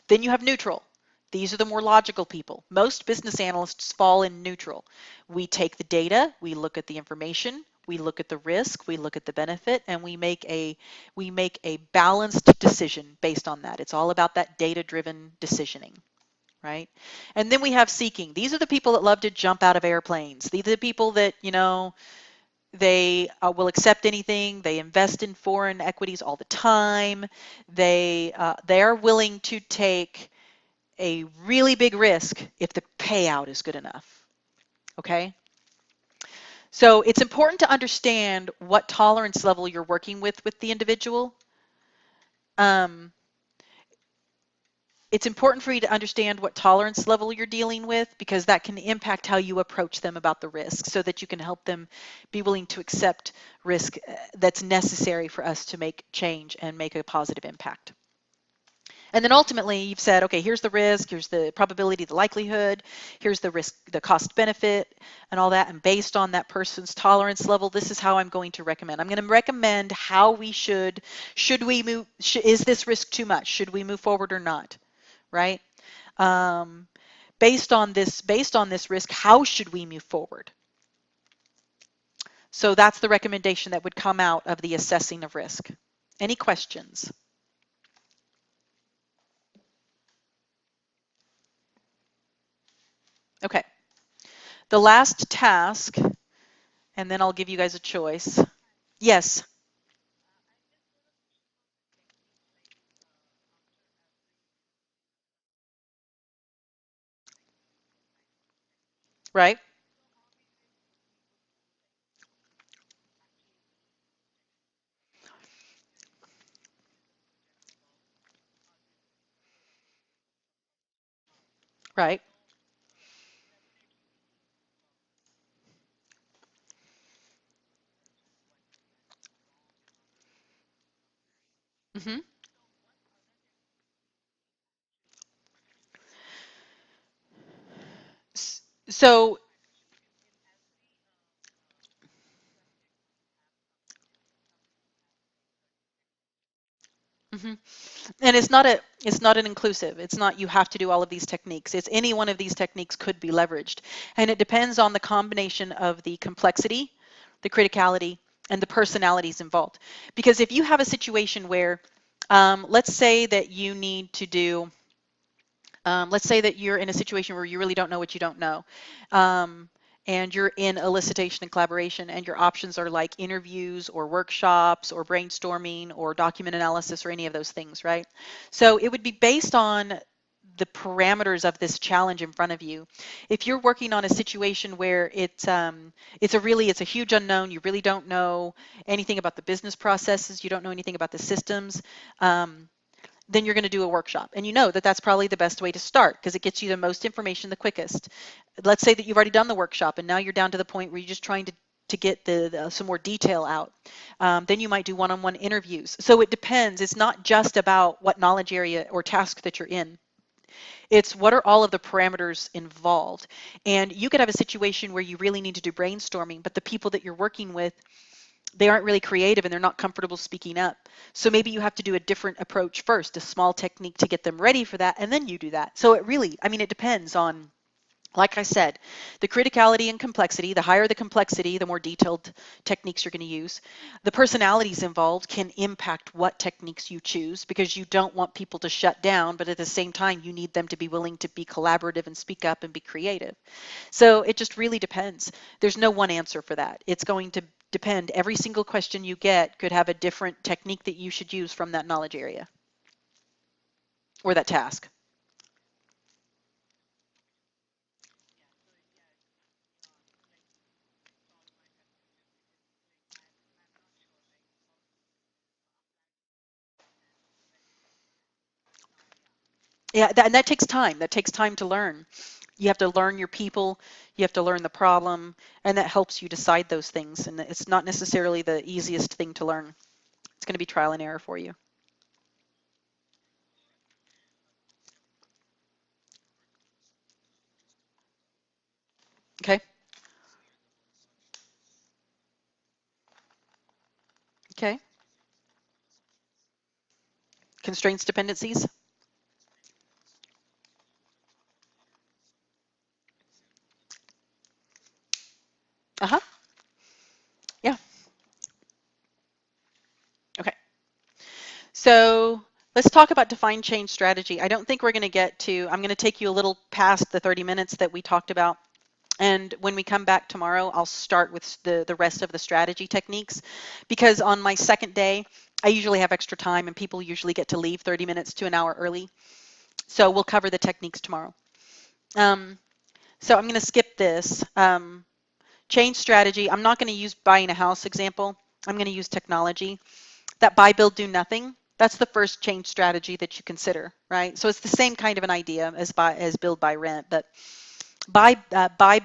Then you have neutral. These are the more logical people. Most business analysts fall in neutral. We take the data, we look at the information, we look at the risk, we look at the benefit, and we make a balanced decision based on that. It's all about that data-driven decisioning, right? And then we have seeking. These are the people that love to jump out of airplanes. These are the people that, they will accept anything. They invest in foreign equities all the time. They are willing to take a really big risk if the payout is good enough. Okay? So it's important to understand what tolerance level you're working with the individual. It's important for you to understand what tolerance level you're dealing with, because that can impact how you approach them about the risk, so that you can help them be willing to accept risk that's necessary for us to make change and make a positive impact. And then ultimately you've said, okay, here's the risk, here's the probability, the likelihood, here's the risk, the cost benefit and all that. And based on that person's tolerance level, this is how I'm going to recommend. I'm going to recommend how we should we move, is this risk too much? Should we move forward or not? Right? Based on this risk, how should we move forward? So that's the recommendation that would come out of the assessing of risk. Any questions? Okay. The last task, and then I'll give you guys a choice. Yes. Right? Right. Mm-hmm. So, hmm And it's not an inclusive. It's not you have to do all of these techniques. It's any one of these techniques could be leveraged. And it depends on the combination of the complexity, the criticality, and the personalities involved. Because if you have a situation where, let's say that you need to do, let's say that you're in a situation where you really don't know what you don't know. And you're in elicitation and collaboration, and your options are like interviews or workshops or brainstorming or document analysis or any of those things, right? So it would be based on the parameters of this challenge in front of you. If you're working on a situation where it's a huge unknown, you really don't know anything about the business processes, you don't know anything about the systems, then you're going to do a workshop. And you know that that's probably the best way to start because it gets you the most information the quickest. Let's say that you've already done the workshop and now you're down to the point where you're just trying to get some more detail out. Then you might do one-on-one interviews. So it depends. It's not just about what knowledge area or task that you're in. It's what are all of the parameters involved. And you could have a situation where you really need to do brainstorming, but the people that you're working with, they aren't really creative and they're not comfortable speaking up. So maybe you have to do a different approach first, a small technique to get them ready for that, and then you do that. So it depends on, like I said, the criticality and complexity. The higher the complexity, the more detailed techniques you're going to use. The personalities involved can impact what techniques you choose because you don't want people to shut down, but at the same time, you need them to be willing to be collaborative and speak up and be creative. So it just really depends. There's no one answer for that. It's going to depend. Every single question you get could have a different technique that you should use from that knowledge area or that task. Yeah, and that takes time. That takes time to learn. You have to learn your people, you have to learn the problem, and that helps you decide those things. And it's not necessarily the easiest thing to learn. It's going to be trial and error for you. Okay? Okay. Constraints, dependencies. Uh-huh. Yeah. Okay. So let's talk about defined change strategy. I don't think we're going to get to, I'm going to take you a little past the 30 minutes that we talked about. And when we come back tomorrow, I'll start with the rest of the strategy techniques because on my second day, I usually have extra time and people usually get to leave 30 minutes to an hour early. So we'll cover the techniques tomorrow. Um, so I'm going to skip this. Change strategy. I'm not going to use buying a house example. I'm going to use technology. That buy, build, do nothing. That's the first change strategy that you consider, right? So it's the same kind of an idea as build, buy, rent, but buy,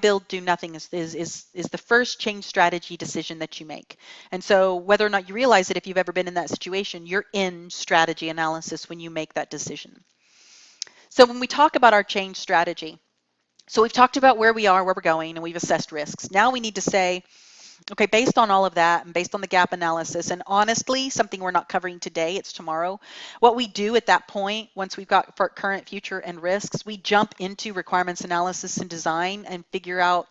build, do nothing is the first change strategy decision that you make. And so whether or not you realize it, if you've ever been in that situation, you're in strategy analysis when you make that decision. So when we talk about our change strategy, so we've talked about where we are, where we're going, and we've assessed risks. Now we need to say, okay, based on all of that and based on the gap analysis, and honestly, something we're not covering today, it's tomorrow, what we do at that point, once we've got for current, future, and risks, we jump into requirements analysis and design and figure out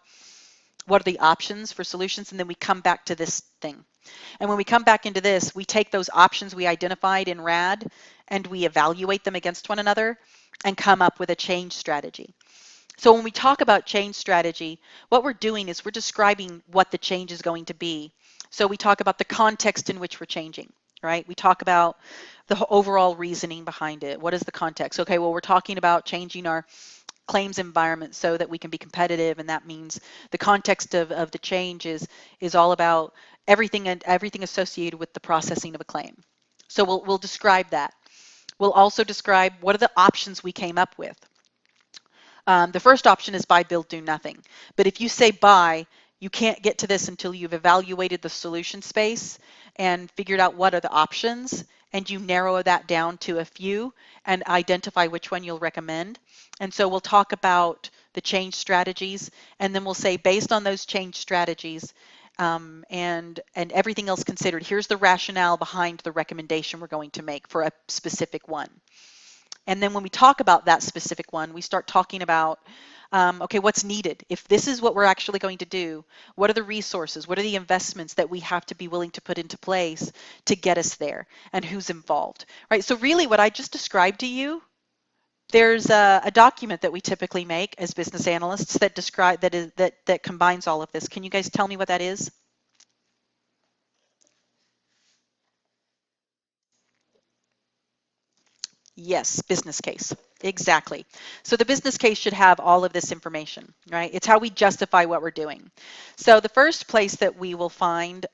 what are the options for solutions, and then we come back to this thing. And when we come back into this, we take those options we identified in RAD and we evaluate them against one another and come up with a change strategy. So when we talk about change strategy, what we're doing is we're describing what the change is going to be. So we talk about the context in which we're changing, right? We talk about the overall reasoning behind it. What is the context? Okay, well, we're talking about changing our claims environment so that we can be competitive, and that means the context of the change is all about everything and everything associated with the processing of a claim. So we'll describe that. We'll also describe what are the options we came up with. The first option is buy, build, do nothing. But if you say buy, you can't get to this until you've evaluated the solution space and figured out what are the options, and you narrow that down to a few and identify which one you'll recommend. And so we'll talk about the change strategies, and then we'll say based on those change strategies and everything else considered. Here's the rationale behind the recommendation we're going to make for a specific one. And then when we talk about that specific one, we start talking about, okay, what's needed? If this is what we're actually going to do, what are the resources? What are the investments that we have to be willing to put into place to get us there? And who's involved, right? So really what I just described to you, there's a document that we typically make as business analysts that that combines all of this. Can you guys tell me what that is? Yes, business case. Exactly. So the business case should have all of this information, right? It's how we justify what we're doing. So the first place that we will find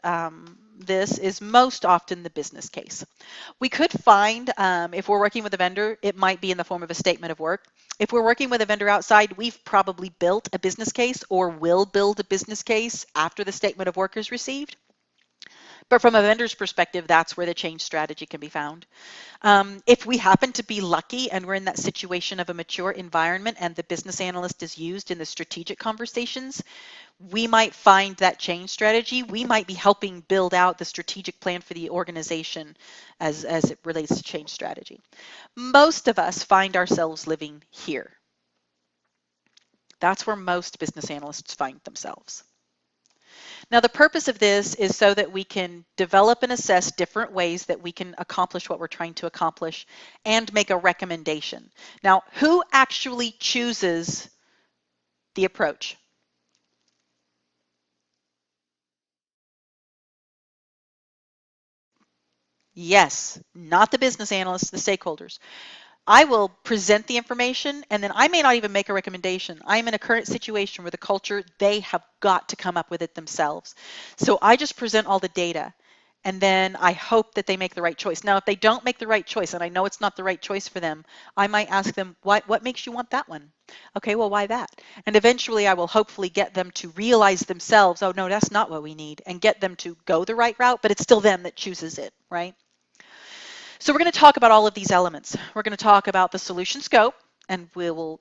this is most often the business case. We could find, if we're working with a vendor, it might be in the form of a statement of work. If we're working with a vendor outside, we've probably built a business case or will build a business case after the statement of work is received. But from a vendor's perspective, that's where the change strategy can be found. If we happen to be lucky and we're in that situation of a mature environment and the business analyst is used in the strategic conversations, we might find that change strategy. We might be helping build out the strategic plan for the organization as it relates to change strategy. Most of us find ourselves living here. That's where most business analysts find themselves. Now, the purpose of this is so that we can develop and assess different ways that we can accomplish what we're trying to accomplish and make a recommendation. Now, who actually chooses the approach? Yes, not the business analysts, the stakeholders. I will present the information and then I may not even make a recommendation. I'm in a current situation where the culture, they have got to come up with it themselves. So I just present all the data and then I hope that they make the right choice. Now, if they don't make the right choice and I know it's not the right choice for them, I might ask them, what makes you want that one? Okay, well, why that? And eventually I will hopefully get them to realize themselves, oh no, that's not what we need, and get them to go the right route, but it's still them that chooses it, right? So we're going to talk about all of these elements. We're going to talk about the solution scope, and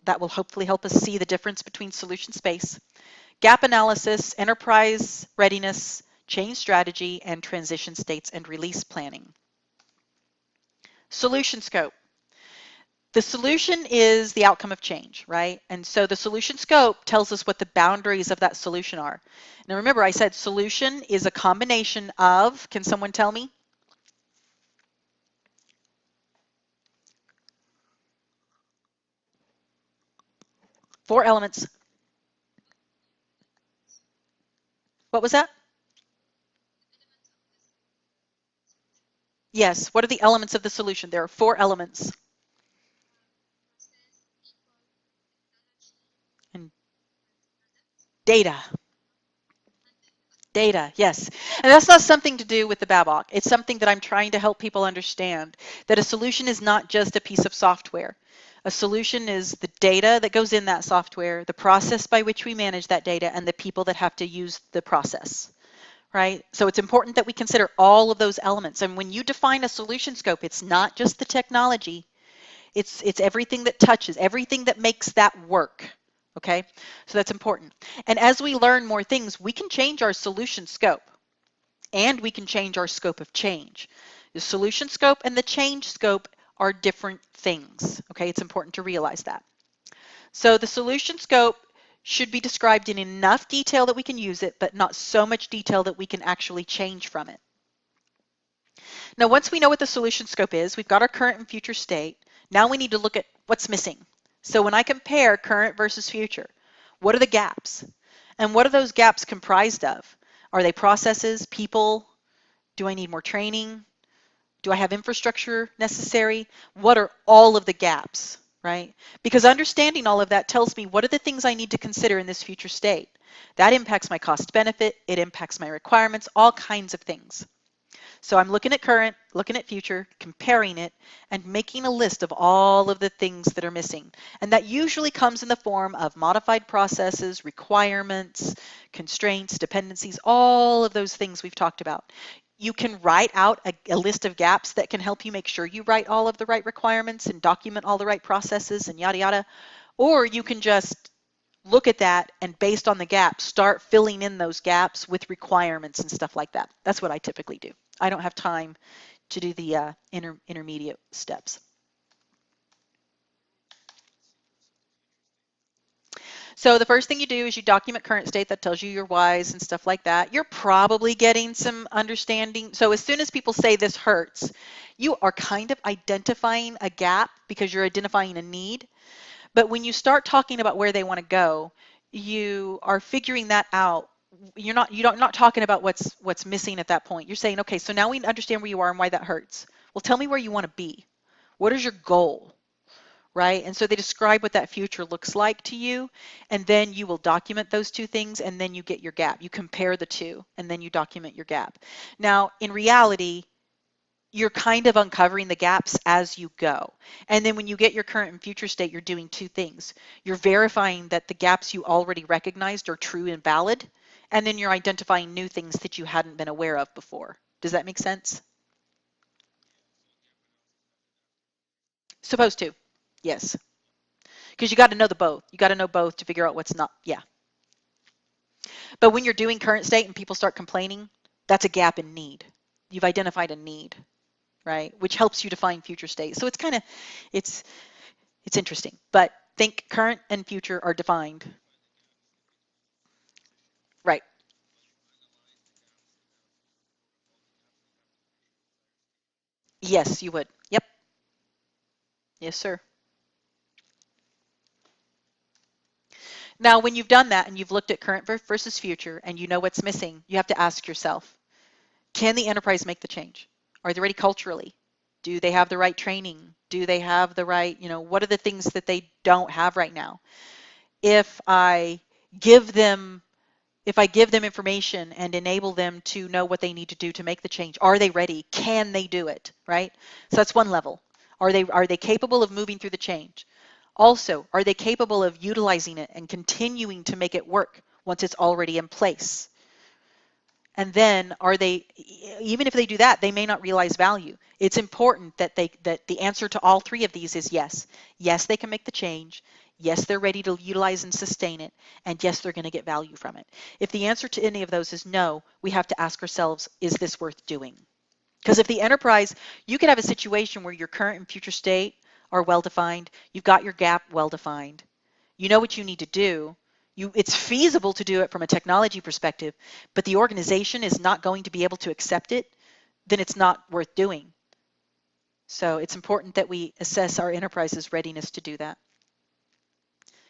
that will hopefully help us see the difference between solution space, gap analysis, enterprise readiness, change strategy, and transition states and release planning. Solution scope. The solution is the outcome of change, right? And so the solution scope tells us what the boundaries of that solution are. Now remember, I said solution is a combination of, can someone tell me? 4 elements. What was that? Yes, what are the elements of the solution? There are 4 elements. And data. Data, yes. And that's not something to do with the Babok. It's something that I'm trying to help people understand, that a solution is not just a piece of software. A solution is the data that goes in that software, the process by which we manage that data, and the people that have to use the process, right? So it's important that we consider all of those elements. And when you define a solution scope, it's not just the technology. It's everything that touches, everything that makes that work. Okay, so that's important. And as we learn more things, we can change our solution scope and we can change our scope of change. The solution scope and the change scope are different things. Okay, it's important to realize that. So the solution scope should be described in enough detail that we can use it, but not so much detail that we can actually change from it. Now, once we know what the solution scope is, we've got our current and future state. Now we need to look at what's missing. So when I compare current versus future, what are the gaps? And what are those gaps comprised of? Are they processes, people? Do I need more training? Do I have infrastructure necessary? What are all of the gaps, right? Because understanding all of that tells me what are the things I need to consider in this future state. That impacts my cost benefit, it impacts my requirements, all kinds of things. So I'm looking at current, looking at future, comparing it, and making a list of all of the things that are missing. And that usually comes in the form of modified processes, requirements, constraints, dependencies, all of those things we've talked about. You can write out a list of gaps that can help you make sure you write all of the right requirements and document all the right processes and yada yada. Or you can just look at that, and based on the gaps, start filling in those gaps with requirements and stuff like that. That's what I typically do. I don't have time to do the intermediate steps. So the first thing you do is you document current state. That tells you your whys and stuff like that. You're probably getting some understanding. So as soon as people say this hurts, you are kind of identifying a gap because you're identifying a need. But when you start talking about where they want to go, you are figuring that out. You're not talking about what's missing at that point. You're saying, okay, so now we understand where you are and why that hurts. Well, tell me where you want to be. What is your goal? Right? And so they describe what that future looks like to you, and then you will document those two things, and then you get your gap. You compare the two, and then you document your gap. Now, in reality, you're kind of uncovering the gaps as you go. And then when you get your current and future state, you're doing two things. You're verifying that the gaps you already recognized are true and valid, and then you're identifying new things that you hadn't been aware of before. Does that make sense? Supposed to, yes. Because you got to know the both. You got to know both to figure out what's not, yeah. But when you're doing current state and people start complaining, that's a gap in need. You've identified a need, right? Which helps you define future state. So it's kind of, it's interesting. But think current and future are defined. Right. Yes, you would. Yep. Yes, sir. Now, when you've done that and you've looked at current versus future and you know what's missing, you have to ask yourself, can the enterprise make the change? Are they ready culturally? Do they have the right training? Do they have the right, what are the things that they don't have right now? If I give them information and enable them to know what they need to do to make the change, are they ready? Can they do it, right? So that's one level. Are they capable of moving through the change? Also, are they capable of utilizing it and continuing to make it work once it's already in place? And then even if they do that, they may not realize value. It's important that the answer to all three of these is yes. Yes, they can make the change. Yes, they're ready to utilize and sustain it. And yes, they're going to get value from it. If the answer to any of those is no, we have to ask ourselves, is this worth doing? Because if the enterprise, you could have a situation where your current and future state are well-defined. You've got your gap well-defined. You know what you need to do. It's feasible to do it from a technology perspective, but the organization is not going to be able to accept it, then it's not worth doing. So it's important that we assess our enterprise's readiness to do that.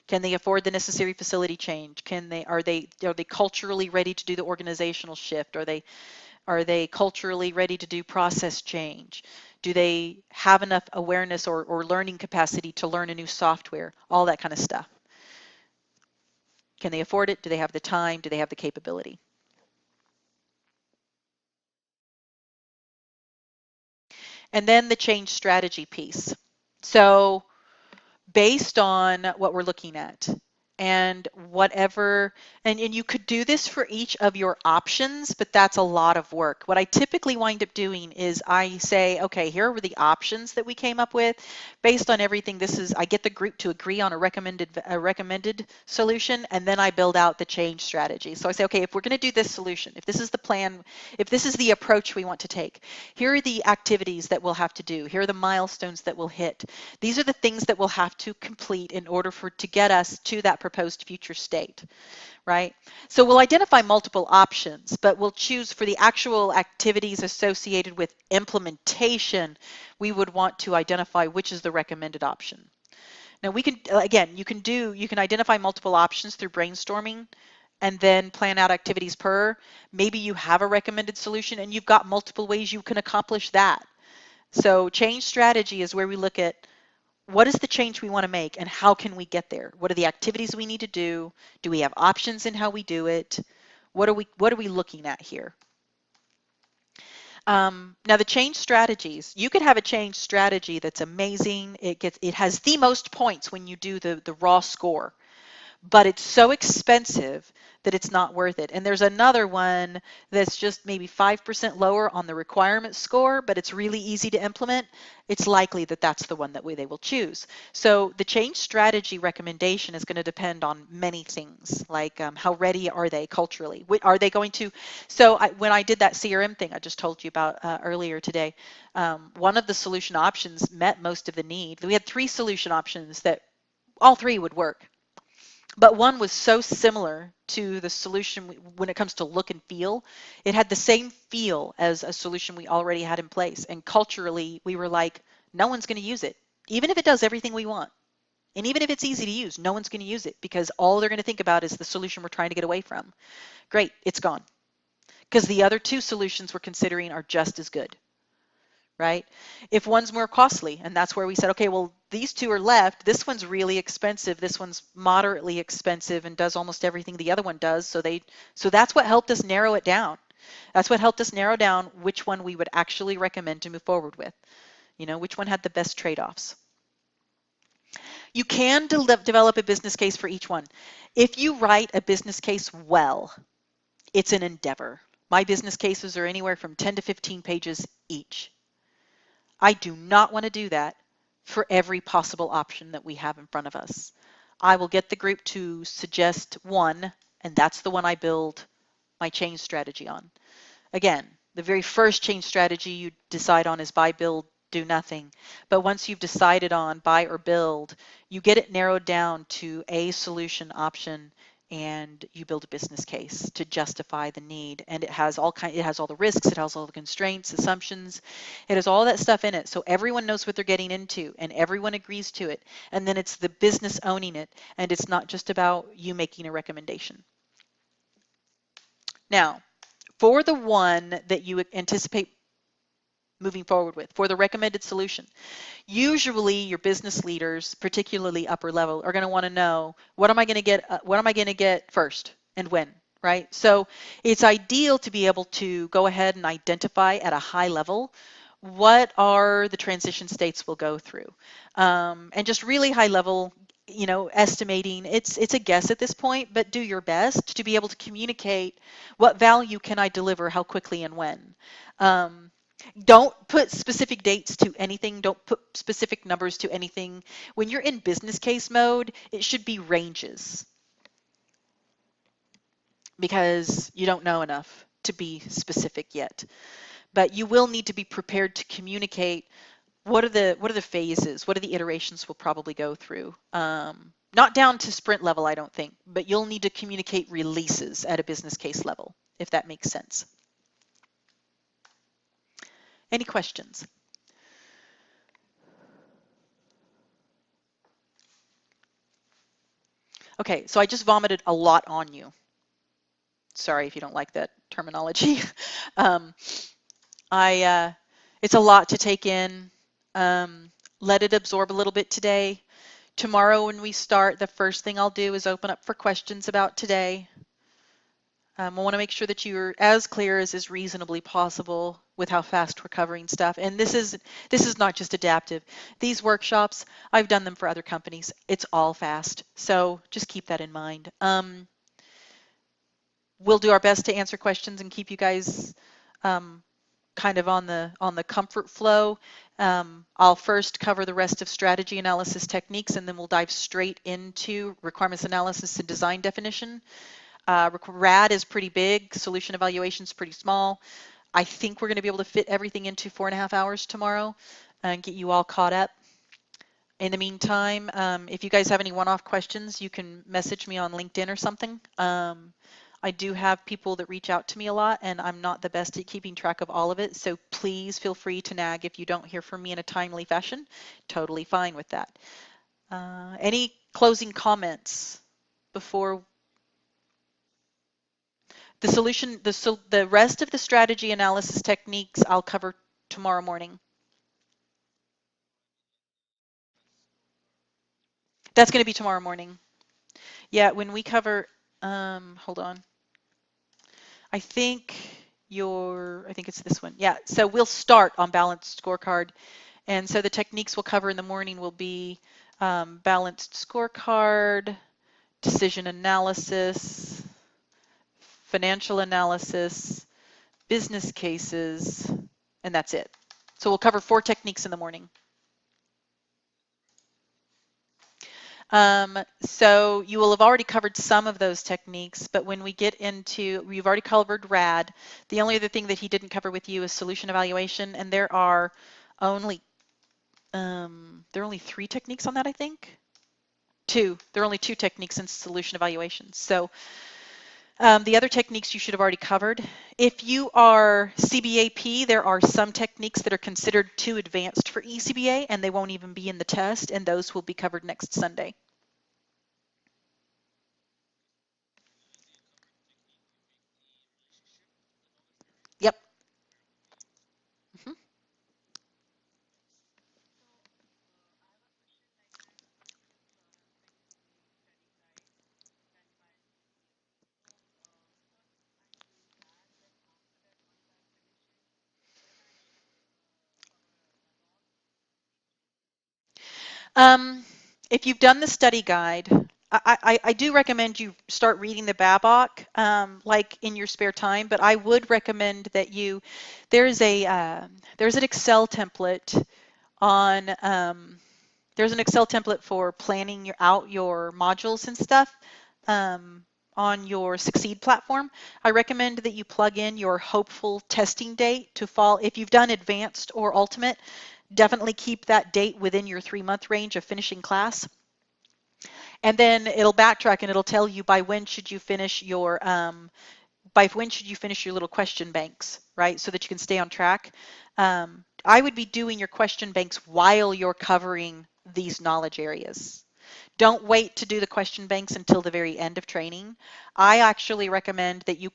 Can they afford the necessary facility change? Are they culturally ready to do the organizational shift? Are they culturally ready to do process change? Do they have enough awareness or learning capacity to learn a new software? All that kind of stuff. Can they afford it? Do they have the time? Do they have the capability? And then the change strategy piece. So based on what we're looking at and whatever, and you could do this for each of your options, but that's a lot of work. What I typically wind up doing is I say, okay, here are the options that we came up with. Based on everything, I get the group to agree on a recommended solution, and then I build out the change strategy. So I say, okay, if we're going to do this solution, if this is the plan, if this is the approach we want to take, here are the activities that we'll have to do. Here are the milestones that we'll hit. These are the things that we'll have to complete in order to get us to that proposed future state, right? So we'll identify multiple options, but we'll choose for the actual activities associated with implementation, we would want to identify which is the recommended option. Now we can, again, you can identify multiple options through brainstorming and then plan out activities per. Maybe you have a recommended solution and you've got multiple ways you can accomplish that. So change strategy is where we look at what is the change we want to make and how can we get there? What are the activities we need to do? Do we have options in how we do it? What are we looking at here? Now the change strategies, you could have a change strategy that's amazing. It has the most points when you do the raw score. but it's so expensive that it's not worth it. And there's another one that's just maybe 5% lower on the requirement score, but it's really easy to implement. It's likely that that's the one that they will choose. So the change strategy recommendation is going to depend on many things, like how ready are they culturally? Are they going to? So when I did that CRM thing I just told you about earlier today, one of the solution options met most of the need. We had 3 solution options that all 3 would work. But one was so similar to the solution when it comes to look and feel. It had the same feel as a solution we already had in place. And culturally, we were like, no one's going to use it, even if it does everything we want. And even if it's easy to use, no one's going to use it because all they're going to think about is the solution we're trying to get away from. Great, it's gone. Because the other 2 solutions we're considering are just as good. Right? If one's more costly, and that's where we said, okay, well, these 2 are left. This one's really expensive. This one's moderately expensive and does almost everything the other one does. So that's what helped us narrow it down. That's what helped us narrow down which one we would actually recommend to move forward with. You know, which one had the best trade-offs. You can develop a business case for each one. If you write a business case well, it's an endeavor. My business cases are anywhere from 10 to 15 pages each. I do not want to do that for every possible option that we have in front of us. I will get the group to suggest one, and that's the one I build my change strategy on. Again, the very first change strategy you decide on is buy, build, do nothing. But once you've decided on buy or build, you get it narrowed down to a solution option, and you build a business case to justify the need. And it has all the risks, it has all the constraints, assumptions, it has all that stuff in it. So everyone knows what they're getting into and everyone agrees to it. And then it's the business owning it, and it's not just about you making a recommendation. Now, for the one that you anticipate moving forward with, for the recommended solution, usually your business leaders, particularly upper level, are going to want to know, what am I going to get first and when, right? So it's ideal to be able to go ahead and identify at a high level what are the transition states we'll go through, and just really high level, you know, estimating. It's a guess at this point, but do your best to be able to communicate what value can I deliver, how quickly and when. Don't put specific dates to anything. Don't put specific numbers to anything. When you're in business case mode, it should be ranges, because you don't know enough to be specific yet. But you will need to be prepared to communicate what are the phases, what are the iterations we'll probably go through. Not down to sprint level, I don't think, but you'll need to communicate releases at a business case level, if that makes sense. Any questions? Okay, so I just vomited a lot on you. Sorry if you don't like that terminology. It's a lot to take in. Let it absorb a little bit today. Tomorrow when we start, the first thing I'll do is open up for questions about today. I want to make sure that you're as clear as is reasonably possible with how fast we're covering stuff. And this is not just adaptive. These workshops, I've done them for other companies. It's all fast. So just keep that in mind. We'll do our best to answer questions and keep you guys kind of on the comfort flow. I'll first cover the rest of strategy analysis techniques, and then we'll dive straight into requirements analysis and design definition. RAD is pretty big, solution evaluation is pretty small. I think we're going to be able to fit everything into 4.5 hours tomorrow and get you all caught up. In the meantime, if you guys have any one-off questions, you can message me on LinkedIn or something. I do have people that reach out to me a lot, and I'm not the best at keeping track of all of it, so please feel free to nag if you don't hear from me in a timely fashion. Totally fine with that. Any closing comments before the solution? The rest of the strategy analysis techniques I'll cover tomorrow morning. That's going to be tomorrow morning. Yeah, when we cover, hold on. I think it's this one. Yeah, so we'll start on balanced scorecard. And so the techniques we'll cover in the morning will be balanced scorecard, decision analysis, financial analysis, business cases, and that's it. So we'll cover 4 techniques in the morning. So you will have already covered some of those techniques, but when we get into, we've already covered RAD. The only other thing that he didn't cover with you is solution evaluation, and there are only 3 techniques on that, I think. 2. There are only 2 techniques in solution evaluation. So the other techniques you should have already covered. If you are CBAP, there are some techniques that are considered too advanced for eCBA, and they won't even be in the test, and those will be covered next Sunday. Yep. Mhm. If you've done the study guide, I do recommend you start reading the Babok like in your spare time, but I would recommend that there's an Excel template on there's an Excel template for planning out your modules and stuff on your Succeed platform. I recommend that you plug in your hopeful testing date to fall. If you've done advanced or ultimate, definitely keep that date within your 3-month range of finishing class. And then it'll backtrack and it'll tell you by when should you finish your little question banks, right? So that you can stay on track. I would be doing your question banks while you're covering these knowledge areas. Don't wait to do the question banks until the very end of training. I actually recommend that you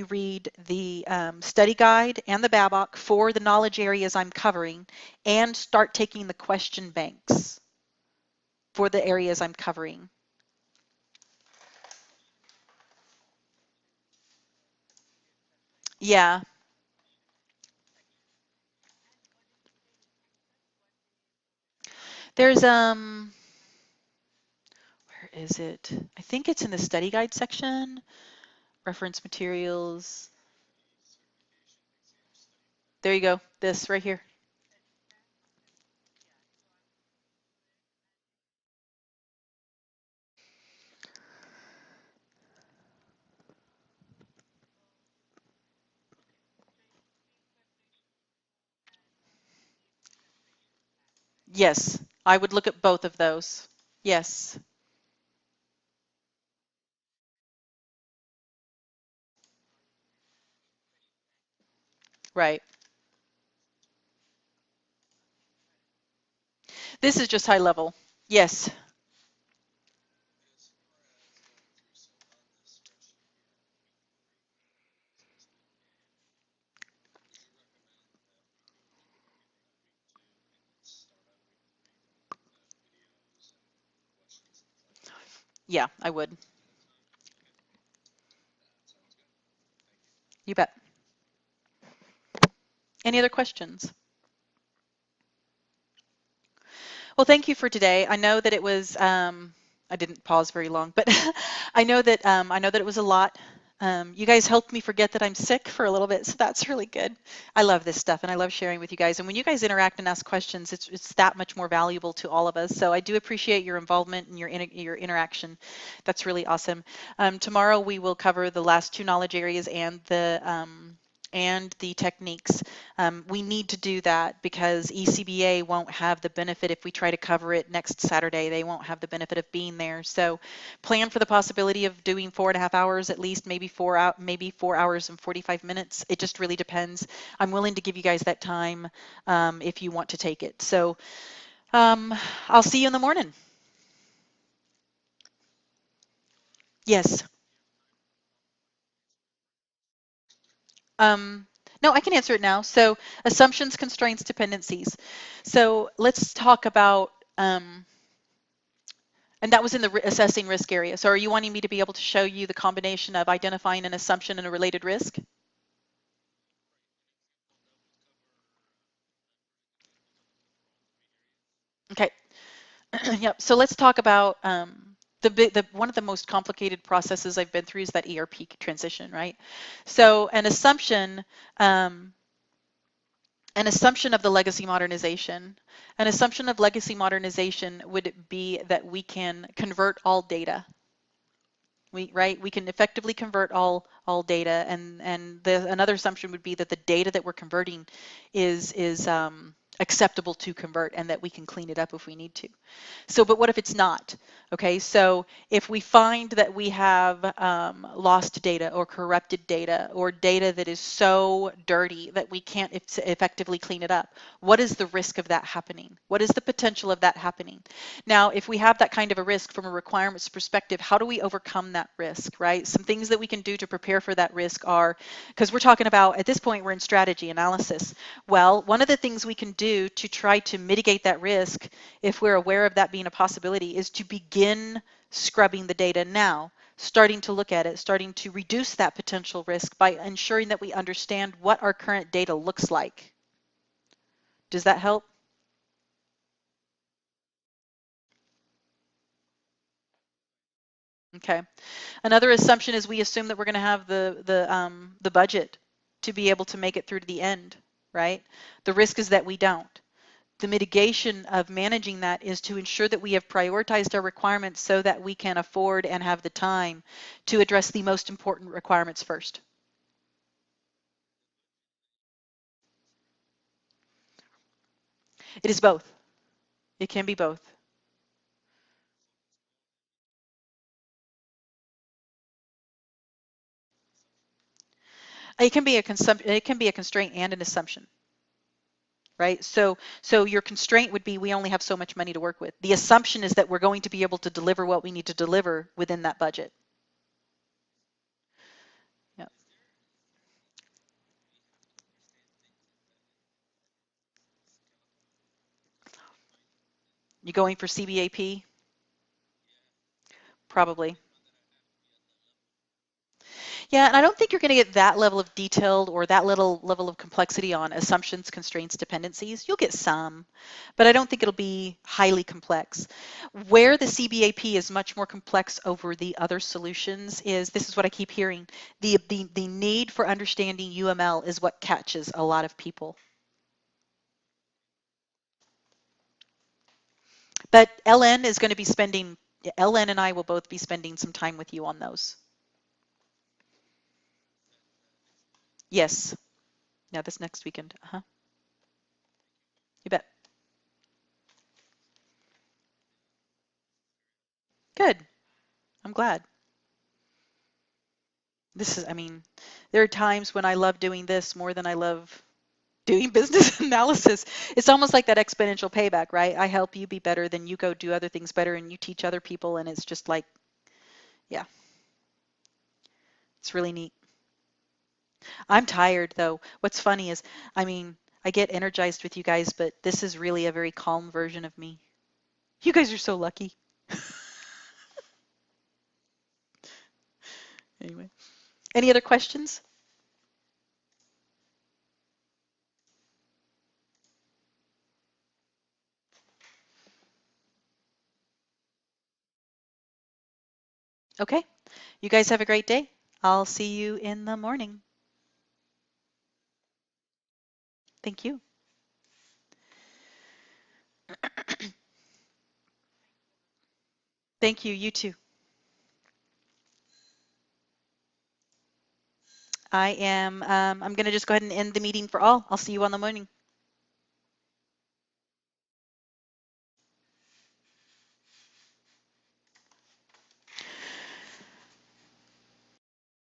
read the study guide and the Babok for the knowledge areas I'm covering and start taking the question banks for the areas I'm covering. Yeah. There's where is it? I think it's in the study guide section, reference materials. There you go. This right here. Yes, I would look at both of those. Yes. Right. This is just high level. Yes. Yeah, I would. You bet. Any other questions? Well, thank you for today. I know that it was, I didn't pause very long, but I know that it was a lot. You guys helped me forget that I'm sick for a little bit, so that's really good. I love this stuff, and I love sharing with you guys. And when you guys interact and ask questions, it's that much more valuable to all of us. So I do appreciate your involvement and your interaction. That's really awesome. Tomorrow we will cover the last 2 knowledge areas and the techniques. We need to do that because eCBA won't have the benefit if we try to cover it next Saturday. They won't have the benefit of being there. So plan for the possibility of doing 4.5 hours at least, maybe 4 hours and 45 minutes. It just really depends. I'm willing to give you guys that time if you want to take it. So I'll see you in the morning. Yes. No, I can answer it now. So assumptions, constraints, dependencies. So let's talk about, and that was in the assessing risk area. So are you wanting me to be able to show you the combination of identifying an assumption and a related risk? Okay. Yep. So let's talk about One of the most complicated processes I've been through is that ERP transition, right? So an assumption of the legacy modernization. An assumption of legacy modernization would be that we can convert all data. We can effectively convert all data, and another assumption would be that the data that we're converting is acceptable to convert, and that we can clean it up if we need to. So, but what if it's not? Okay, so if we find that we have lost data or corrupted data or data that is so dirty that we can't effectively clean it up, what is the risk of that happening? What is the potential of that happening? Now, if we have that kind of a risk from a requirements perspective, how do we overcome that risk, right? Some things that we can do to prepare for that risk are, because we're talking about, at this point, we're in strategy analysis. Well, one of the things we can do to try to mitigate that risk, if we're aware of that being a possibility, is to begin scrubbing the data now, starting to look at it, starting to reduce that potential risk by ensuring that we understand what our current data looks like. Does that help? Okay. Another assumption is we assume that we're going to have the budget to be able to make it through to the end, right? The risk is that we don't. The mitigation of managing that is to ensure that we have prioritized our requirements so that we can afford and have the time to address the most important requirements first. It is both. It can be both. It can be a constraint and an assumption, right? So your constraint would be we only have so much money to work with. The assumption is that we're going to be able to deliver what we need to deliver within that budget. Yeah. You going for CBAP? Probably. Yeah, and I don't think you're going to get that level of detailed or that little level of complexity on assumptions, constraints, dependencies. You'll get some, but I don't think it'll be highly complex. Where the CBAP is much more complex over the other solutions is, this is what I keep hearing, the need for understanding UML is what catches a lot of people. But LN is going to be spending, LN and I will both be spending some time with you on those. Yes. Yeah, this next weekend. You bet. Good. I'm glad. I mean, there are times when I love doing this more than I love doing business analysis. It's almost like that exponential payback, right? I help you be better, then you go do other things better and you teach other people, and it's just like, yeah, it's really neat. I'm tired though. What's funny is, I mean, I get energized with you guys, but this is really a very calm version of me. You guys are so lucky. Anyway, any other questions? Okay, you guys have a great day. I'll see you in the morning. Thank you. Thank you. You too. I'm going to just go ahead and end the meeting for all. I'll see you on the morning.